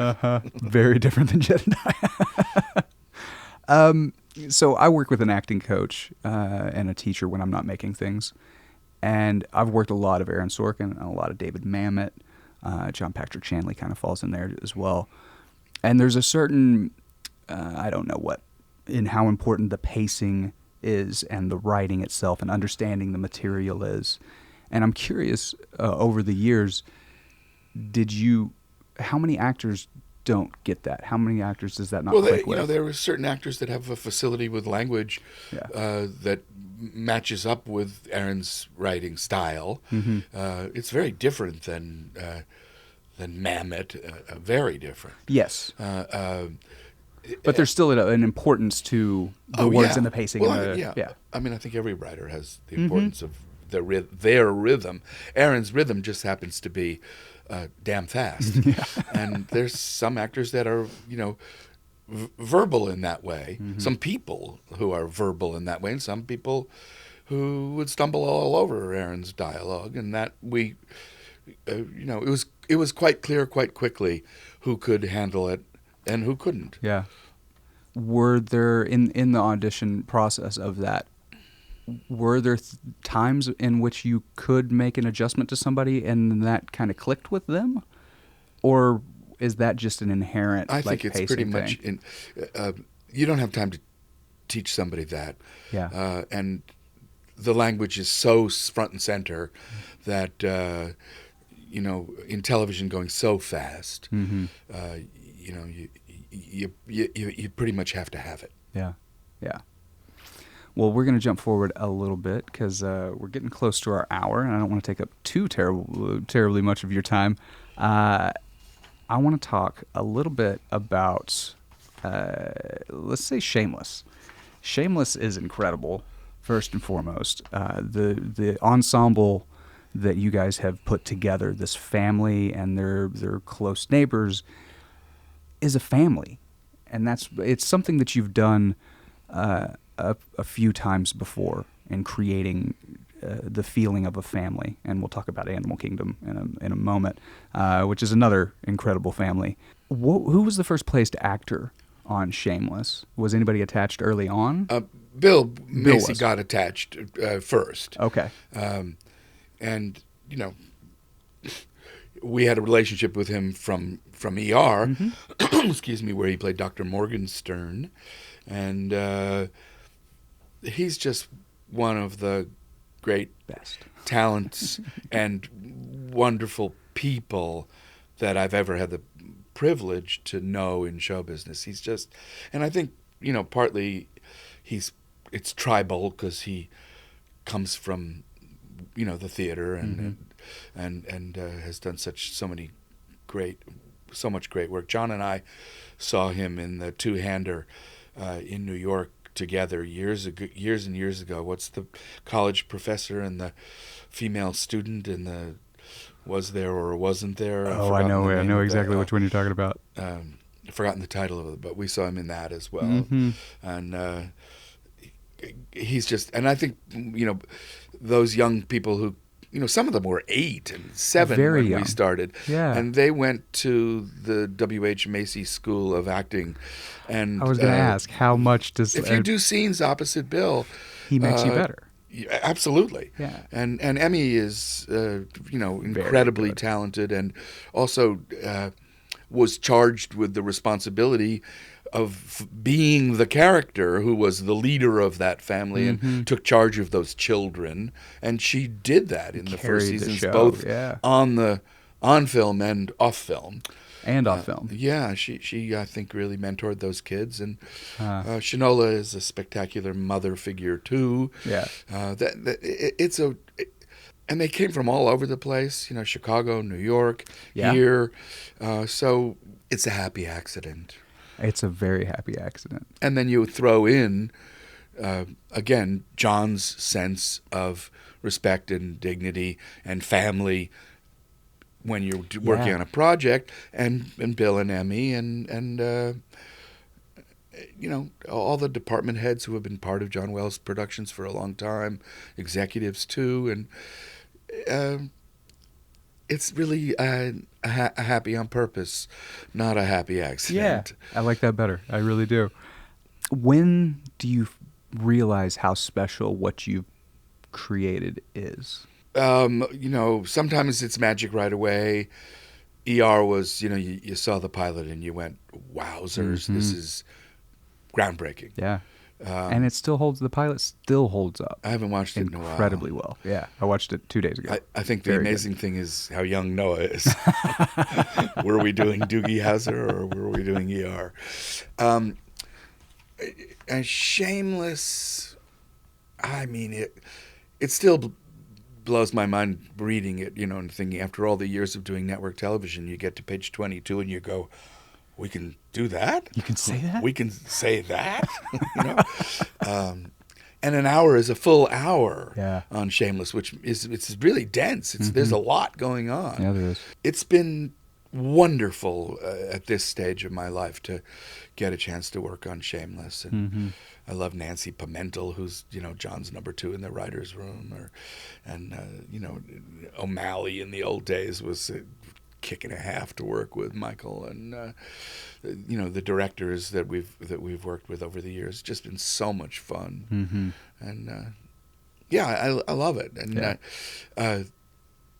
Very different than Jedediah. So I work with an acting coach and a teacher when I'm not making things. And I've worked a lot of Aaron Sorkin and a lot of David Mamet. John Patrick Shanley kind of falls in there as well. And there's a certain, I don't know how important the pacing is and the writing itself and understanding the material is. And I'm curious, over the years, how many actors don't get that? How many actors does that not click with? There are certain actors that have a facility with language that matches up with Aaron's writing style. It's very different than Mamet, very different. Yes. But there's still an importance to the words and the pacing. Well, I mean, I think every writer has the importance of their rhythm. Aaron's rhythm just happens to be damn fast. And there's some actors that are, verbal in that way. Some people who are verbal in that way, and some people who would stumble all over Aaron's dialogue. And that it was quite clear quite quickly who could handle it and who couldn't. Yeah. Were there, in the audition process of that, were there times in which you could make an adjustment to somebody and that kind of clicked with them? Or is that just an inherent I think it's pretty thing? much you don't have time to teach somebody that. Yeah. And the language is so front and center that, in television going so fast, you pretty much have to have it. Yeah. Well, we're going to jump forward a little bit because we're getting close to our hour, and I don't want to take up too terribly much of your time. I want to talk a little bit about, let's say, Shameless. Shameless is incredible, first and foremost. The ensemble that you guys have put together, this family and their close neighbors, is a family, and it's something that you've done a few times before in creating the feeling of a family. And we'll talk about Animal Kingdom in a moment, which is another incredible family. Who was the first placed actor on Shameless? Was anybody attached early on? Bill Macy got attached first. Okay. And we had a relationship with him from ER, excuse me, where he played Dr. Morgenstern, and he's just one of the great Best talents and wonderful people that I've ever had the privilege to know in show business. He's just, and I think partly it's tribal because he comes from the theater and has done so much great work. John and I saw him in the two-hander in New York together years and years ago. What's the college professor and the female student and the was there or wasn't there? Oh, I know exactly which one you're talking about. I've forgotten the title of it, but we saw him in that as well. Mm-hmm. And he's just, and I think, those young people who, some of them were 8 and 7 Very when young. we started. Yeah. And they went to the W.H. Macy School of Acting. And I was going to ask, how much does... if you do scenes opposite Bill... He makes you better. Yeah, absolutely. Yeah. And Emmy is, incredibly talented, and also was charged with the responsibility of being the character who was the leader of that family and took charge of those children. And she did that in the first seasons, both on film and off film. And off film. Yeah, she I think really mentored those kids, and Shinola is a spectacular mother figure too. Yeah, and they came from all over the place. Chicago, New York, here. So it's a happy accident. It's a very happy accident. And then you throw in again John's sense of respect and dignity and family when you're working on a project, and Bill and Emmy and all the department heads who have been part of John Wells Productions for a long time, executives too, and it's really a happy on purpose, not a happy accident. Yeah, I like that better. I really do. When do you realize how special what you've created is? Sometimes it's magic right away. ER was, you saw the pilot and you went, wowzers, this is groundbreaking. Yeah. And it still holds, the pilot still holds up. I haven't watched it in a while. Incredibly well. Yeah. I watched it 2 days ago. I think the amazing thing is how young Noah is. Were we doing Doogie Howser or were we doing ER? And Shameless, I mean, it still blows my mind reading it, and thinking after all the years of doing network television, you get to page 22 and you go, we can do that? You can say that? We can say that? And an hour is a full hour on Shameless, which it's really dense. There's a lot going on. Yeah, there is. It's been wonderful at this stage of my life to get a chance to work on Shameless. And I love Nancy Pimentel, who's John's number 2 in the writer's room, and O'Malley in the old days was a kick and a half to work with Michael, and the directors that we've worked with over the years. Just been so much fun, and I love it. And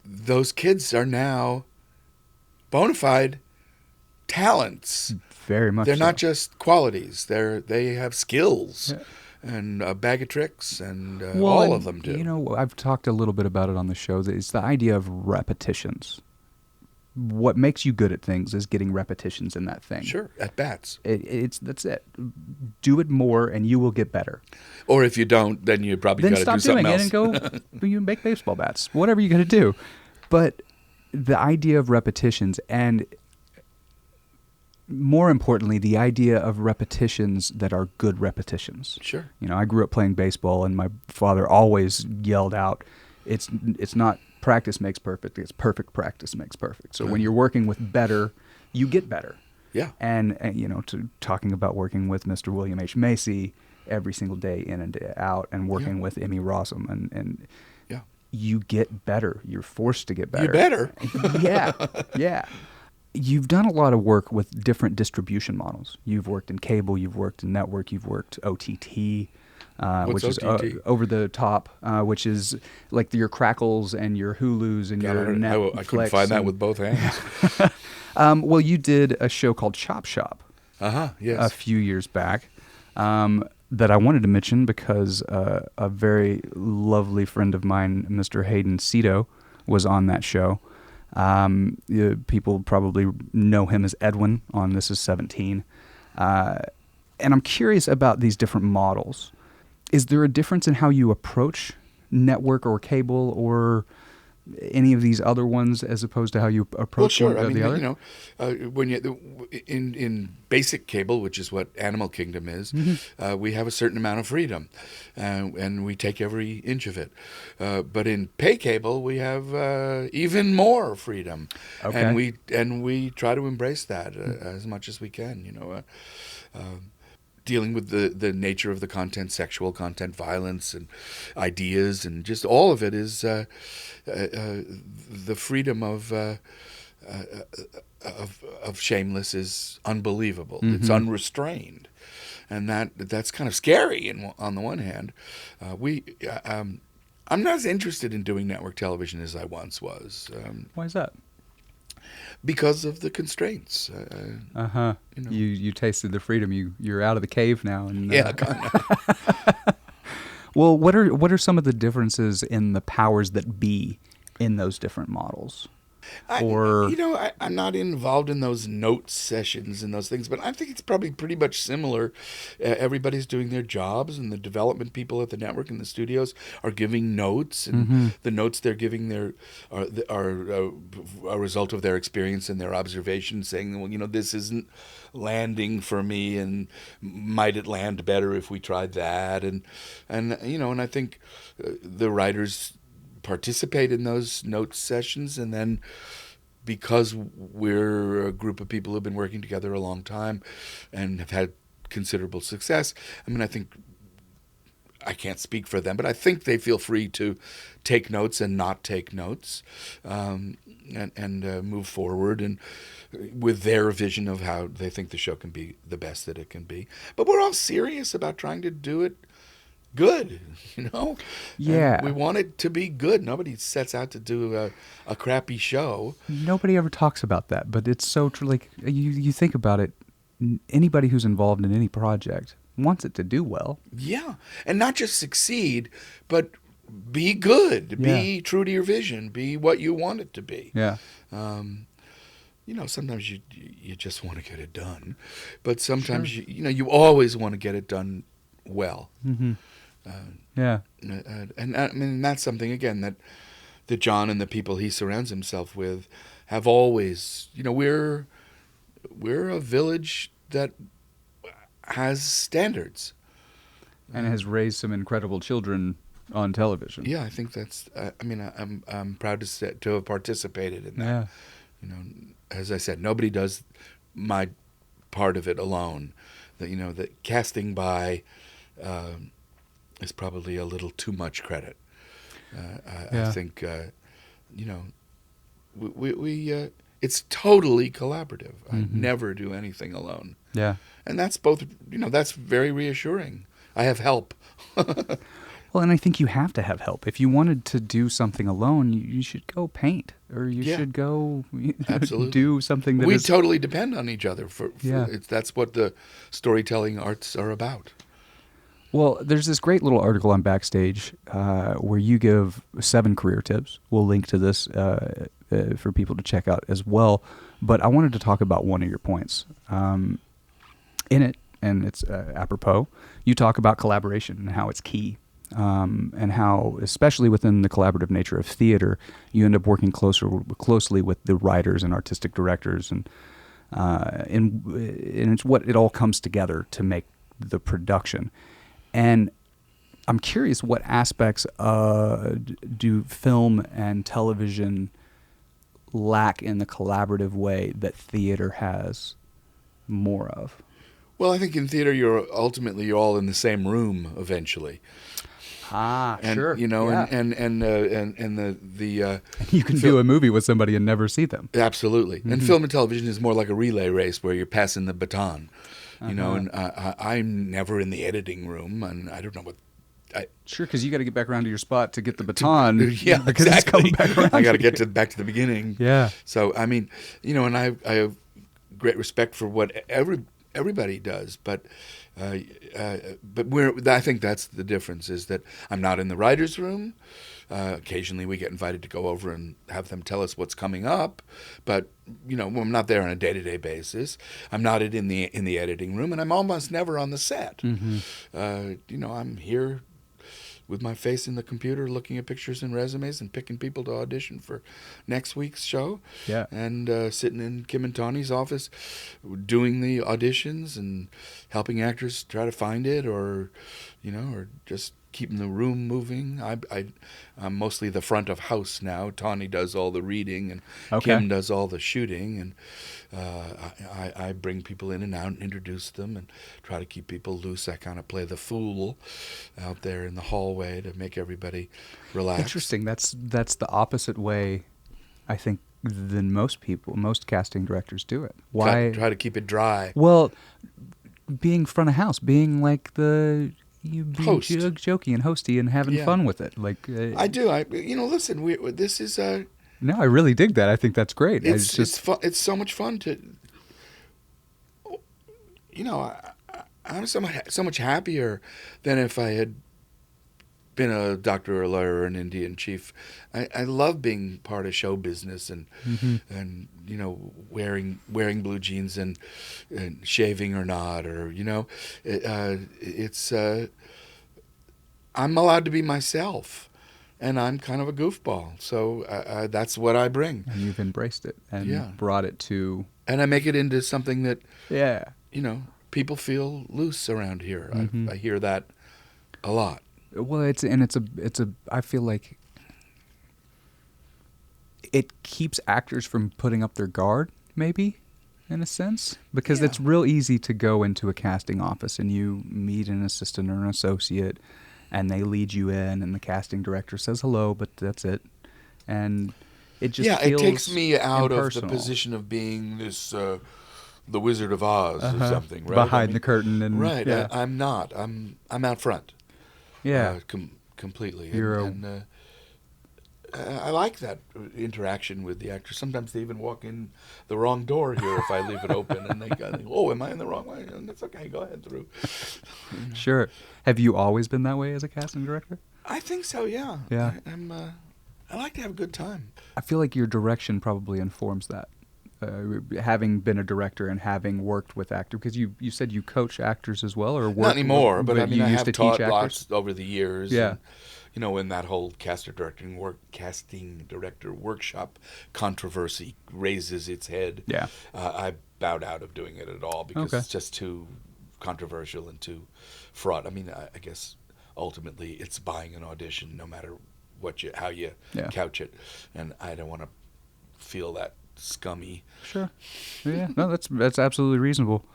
those kids are now bona fide talents. Very much. They're not just qualities. They have skills and a bag of tricks, and all of them do. I've talked a little bit about it on the show. It's the idea of repetitions. What makes you good at things is getting repetitions in that thing. Sure, at bats. That's it. Do it more, and you will get better. Or if you don't, then you probably got to do something else. Then stop doing it and go. You make baseball bats. Whatever you got to do, but the idea of repetitions, and more importantly, the idea of repetitions that are good repetitions. Sure. I grew up playing baseball, and my father always yelled out, "It's not practice makes perfect. It's perfect practice makes perfect." So when you're working with better, you get better. Yeah. And talking about working with Mr. William H. Macy every single day in and day out, and working with Emmy Rossum, and you get better. You're forced to get better. You're better. Yeah. You've done a lot of work with different distribution models. You've worked in cable, you've worked in network, you've worked OTT, which OTT? is over the top, which is like your Crackles and your Hulus and your Netflix. I couldn't find that with both hands. Well, you did a show called Chop Shop yes. a few years back that I wanted to mention because a very lovely friend of mine, Mr. Hayden Cito, was on that show. People probably know him as Edwin on This Is 17. And I'm curious about these different models. Is there a difference in how you approach network or cable or any of these other ones as opposed to how you approach Well, sure. one I or mean, the other? when in basic cable, which is what Animal Kingdom is, we have a certain amount of freedom, and we take every inch of it. But in pay cable, we have even more freedom, Okay. and we try to embrace that as much as we can. Dealing with the nature of the content, sexual content, violence, and ideas, and just all of it is the freedom of Shameless is unbelievable. It's unrestrained, and that's kind of scary. On the one hand, I'm not as interested in doing network television as I once was. Why is that? Because of the constraints. You tasted the freedom. You're out of the cave now. And, Yeah, kind of. Well, what are some of the differences in the powers that be in those different models? I'm not involved in those note sessions and those things, but I think it's probably pretty much similar. Everybody's doing their jobs, and the development people at the network and the studios are giving notes, and the notes they're giving are a result of their experience and their observations, saying, well, this isn't landing for me, and might it land better if we tried that, and I think the writers participate in those note sessions, and then because we're a group of people who've been working together a long time and have had considerable success, I think I can't speak for them, but I think they feel free to take notes and not take notes, and move forward and with their vision of how they think the show can be the best that it can be. But we're all serious about trying to do it good, Yeah. And we want it to be good. Nobody sets out to do a crappy show. Nobody ever talks about that, but it's so true. Like, you think about it, anybody who's involved in any project wants it to do well. Yeah, and not just succeed, but be good. Yeah. Be true to your vision. Be what you want it to be. Yeah. Sometimes you just want to get it done, but sometimes you always want to get it done well. Yeah. And that's something, again, that John and the people he surrounds himself with have always, we're a village that has standards. And has raised some incredible children on television. Yeah, I think that's, I'm proud to have participated in that. Yeah. As I said, nobody does my part of it alone. That casting by is probably a little too much credit. I think, we it's totally collaborative. I never do anything alone. Yeah. And that's both, that's very reassuring. I have help. Well, and I think you have to have help. If you wanted to do something alone, you should go paint, or you should go Absolutely. do something that we totally depend on each other. Yeah. That's what the storytelling arts are about. Well, there's this great little article on Backstage where you give 7 career tips. We'll link to this for people to check out as well. But I wanted to talk about one of your points. In it, and it's apropos, you talk about collaboration and how it's key. And how, especially within the collaborative nature of theater, you end up working closely with the writers and artistic directors, and it's what it all comes together to make the production. And I'm curious, what aspects do film and television lack in the collaborative way that theater has more of? Well, I think in theater you're ultimately all in the same room eventually. And, Sure. Yeah. And the You can do a movie with somebody and never see them. Absolutely. And film and television is more like a relay race where you're passing the baton. And I'm never in the editing room, and I don't know what. Sure, because you got to get back around to your spot to get the baton. Yeah, because exactly. it's coming back around. I got to get back to the beginning. Yeah. So and I have great respect for what everybody does, but I think that's the difference, is that I'm not in the writer's room. Occasionally we get invited to go over and have them tell us what's coming up, but I'm not there on a day-to-day basis. I'm not in the editing room, and I'm almost never on the set. I'm here with my face in the computer, looking at pictures and resumes and picking people to audition for next week's show. Yeah. And sitting in Kim and Tawny's office doing the auditions and helping actors try to find it, or just keeping the room moving. I'm mostly the front of house now. Tawny does all the reading, and Kim does all the shooting, and I bring people in and out and introduce them and try to keep people loose. I kind of play the fool out there in the hallway to make everybody relax. Interesting. That's the opposite way, I think, than most casting directors do it. Why? Try to keep it dry. Well, being front of house, being like you being Host. jokey and hosty and having fun with it. Like I do. Listen. This is No, I really dig that. I think that's great. It's fun. It's so much fun to. I'm so much happier than if I had been a doctor or a lawyer or an Indian chief. I love being part of show business and wearing blue jeans and shaving or not, or it's I'm allowed to be myself, and I'm kind of a goofball, so that's what I bring. And you've embraced it and brought it to, and I make it into something that people feel loose around here. Mm-hmm. I hear that a lot. Well, I feel like it keeps actors from putting up their guard, maybe, in a sense, because it's real easy to go into a casting office and you meet an assistant or an associate, and they lead you in, and the casting director says hello, but that's it, and it just feels it takes me out impersonal. of the position of being this the Wizard of Oz or something, right? Behind the curtain, and right. I'm not. I'm out front. Yeah, completely. I like that interaction with the actors. Sometimes they even walk in the wrong door here if I leave it open, and they go, "Oh, am I in the wrong way?" And that's okay. Go ahead through. Sure. Have you always been that way as a casting director? I think so. Yeah. Yeah. I like to have a good time. I feel like your direction probably informs that. Having been a director and having worked with actors, because you said you coach actors as well, or work not anymore, but I mean I have taught actors? Lots over the years. Yeah, and, when that whole casting director workshop controversy raises its head, I bowed out of doing it at all because it's just too controversial and too fraught. I mean, I guess ultimately it's buying an audition, no matter how you couch it, and I don't want to feel that scummy. Sure. Yeah. No, that's absolutely reasonable.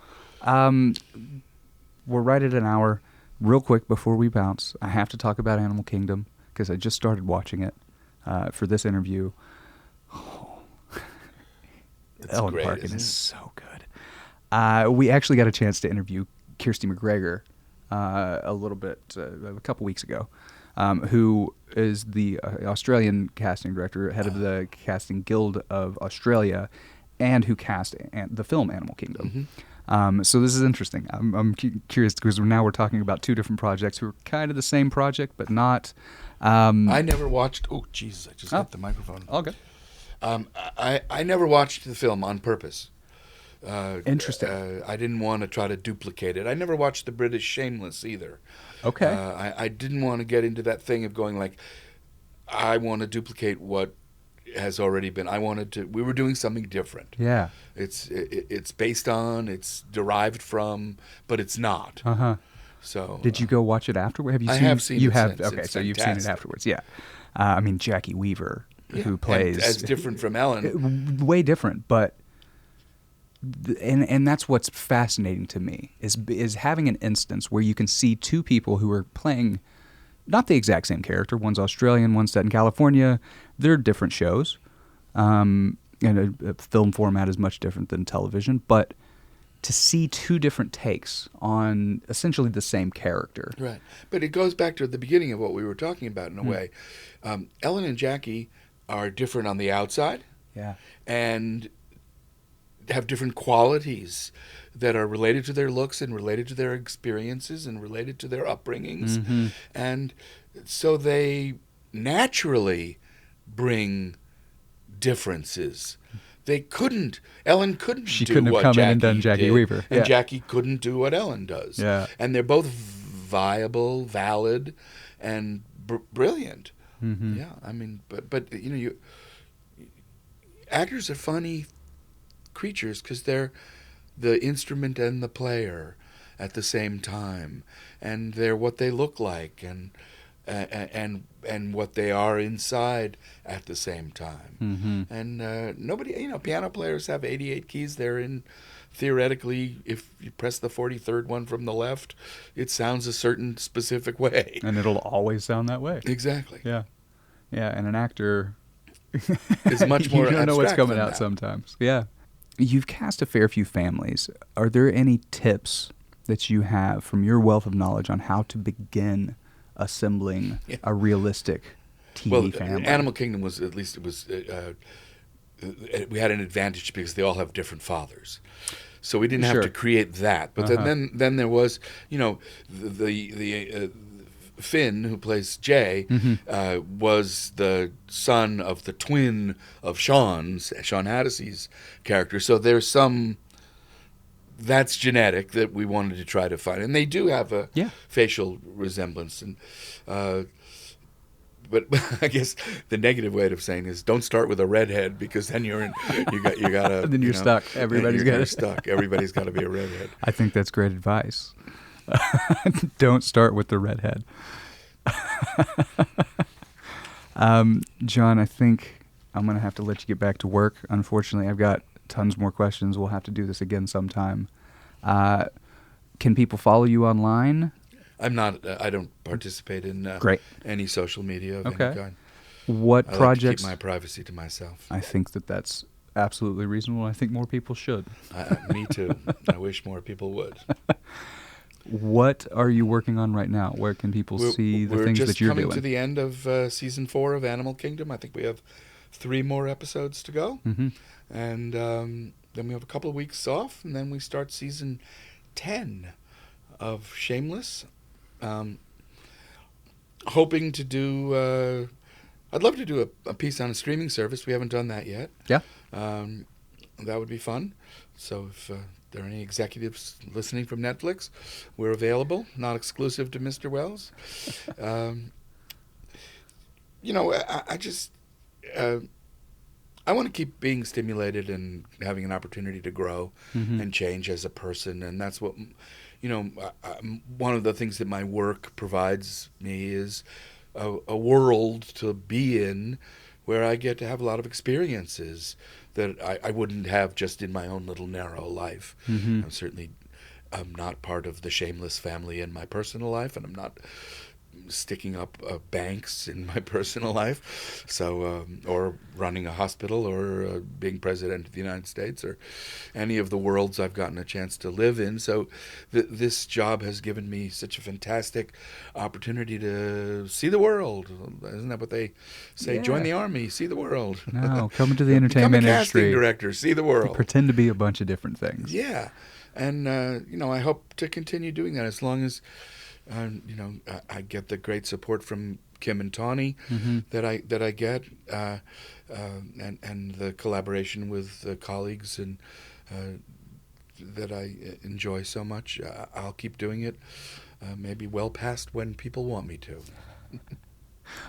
We're right at an hour. Real quick before we bounce, I have to talk about Animal Kingdom because I just started watching it for this interview. Ellen great, Barkin is so good. We actually got a chance to interview Kirsty McGregor a couple weeks ago, who is the Australian casting director, head of the Casting Guild of Australia, and who cast the film Animal Kingdom. Mm-hmm. So this is interesting. I'm curious because now we're talking about two different projects who are kind of the same project, but not. I never watched. Oh, Jesus! I just hit the microphone. Okay. I never watched the film on purpose. Interesting. I didn't want to try to duplicate it. I never watched the British Shameless either. Okay. I didn't want to get into that thing of going like, I want to duplicate what has already been. We were doing something different. Yeah. It's based on, it's derived from, but it's not. Uh-huh. So. Did you go watch it afterward? I have seen it. You have. Since. Okay, it's so fantastic. You've seen it afterwards. Yeah. I mean, Jackie Weaver, who plays as different from Ellen. Way different, but. And that's what's fascinating to me is having an instance where you can see two people who are playing not the exact same character. One's Australian, one's set in California. They're different shows, and a film format is much different than television. But to see two different takes on essentially the same character, right? But it goes back to the beginning of what we were talking about in a way. Ellen and Jackie are different on the outside, and have different qualities that are related to their looks and related to their experiences and related to their upbringings. Mm-hmm. And so they naturally bring differences. Ellen couldn't do what come Jackie in and done Jackie did, Weaver. and Jackie couldn't do what Ellen does. Yeah. And they're both viable, valid, and brilliant. Mm-hmm. Yeah, I mean, but actors are funny creatures because they're the instrument and the player at the same time, and they're what they look like and what they are inside at the same time. Mm-hmm. And nobody, piano players have 88 keys. They're in, theoretically, if you press the 43rd one from the left, it sounds a certain specific way. And it'll always sound that way. Exactly. Yeah. Yeah, and an actor is much more you don't know what's abstract coming than out that. sometimes. Yeah. You've cast a fair few families. Are there any tips that you have from your wealth of knowledge on how to begin assembling a realistic TV family? Animal Kingdom was, at least it was, we had an advantage because they all have different fathers. So we didn't have to create that. But then there was, the Finn, who plays Jay, was the son of the twin of Sean Haddisey's character. So there's some, that's genetic that we wanted to try to find. And they do have a facial resemblance. And but I guess the negative way of saying is don't start with a redhead, because then you gotta then you're stuck. Everybody's stuck. Everybody's got to be a redhead. I think that's great advice. Don't start with the redhead. John, I think I'm going to have to let you get back to work. Unfortunately, I've got tons more questions. We'll have to do this again sometime. Can people follow you online? I'm not. I don't participate in any social media of any kind. What I projects? like to keep my privacy to myself. I think that's absolutely reasonable. I think more people should. Me too. I wish more people would. What are you working on right now? Where can people see the things that you're doing? We're just coming to the end of season 4 of Animal Kingdom. I think we have 3 more episodes to go. Mm-hmm. And then we have a couple of weeks off, and then we start season 10 of Shameless. Hoping to do... I'd love to do a piece on a streaming service. We haven't done that yet. Yeah. That would be fun. So if there are any executives listening from Netflix, we're available, not exclusive to Mr. Wells. I just... I want to keep being stimulated and having an opportunity to grow and change as a person. And that's what... one of the things that my work provides me is a world to be in where I get to have a lot of experiences that I wouldn't have just in my own little narrow life. I'm not part of the Shameless family in my personal life, and I'm not sticking up banks in my personal life, so or running a hospital, or being president of the United States, or any of the worlds I've gotten a chance to live in. So this job has given me such a fantastic opportunity to see the world. Isn't that what they say? Yeah. Join the army, see the world. No, come into the entertainment Become a industry. casting director, see the world. Pretend to be a bunch of different things. Yeah, and I hope to continue doing that as long as I get the great support from Kim and Tawny that I get, and the collaboration with the colleagues and that I enjoy so much. I'll keep doing it, maybe well past when people want me to.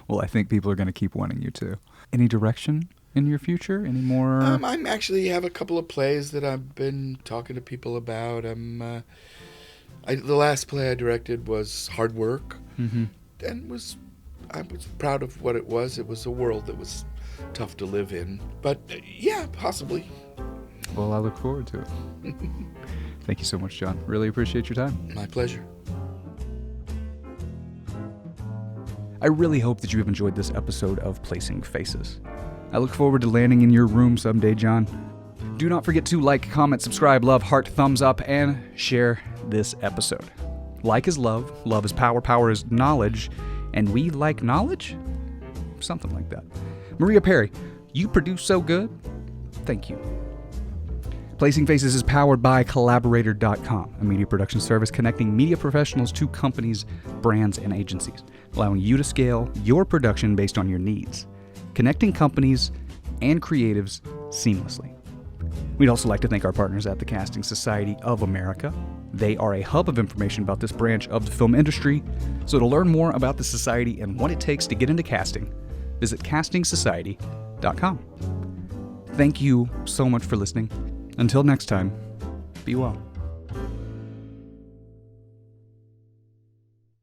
Well, I think people are going to keep wanting you to. Any direction in your future? Any more? I actually have a couple of plays that I've been talking to people about. The last play I directed was Hard Work, and I was proud of what it was. It was a world that was tough to live in, but yeah, possibly. Well, I look forward to it. Thank you so much, John. Really appreciate your time. My pleasure. I really hope that you have enjoyed this episode of Placing Faces. I look forward to landing in your room someday, John. Do not forget to like, comment, subscribe, love, heart, thumbs up, and share this episode. Like is love, love is power, power is knowledge, and we like knowledge? Something like that. Maria Perry, you produce so good. Thank you. Placing Faces is powered by Collaborator.com, a media production service connecting media professionals to companies, brands, and agencies, allowing you to scale your production based on your needs, connecting companies and creatives seamlessly. We'd also like to thank our partners at the Casting Society of America, They are a hub of information about this branch of the film industry. So to learn more about the society and what it takes to get into casting, visit castingsociety.com. Thank you so much for listening. Until next time, be well.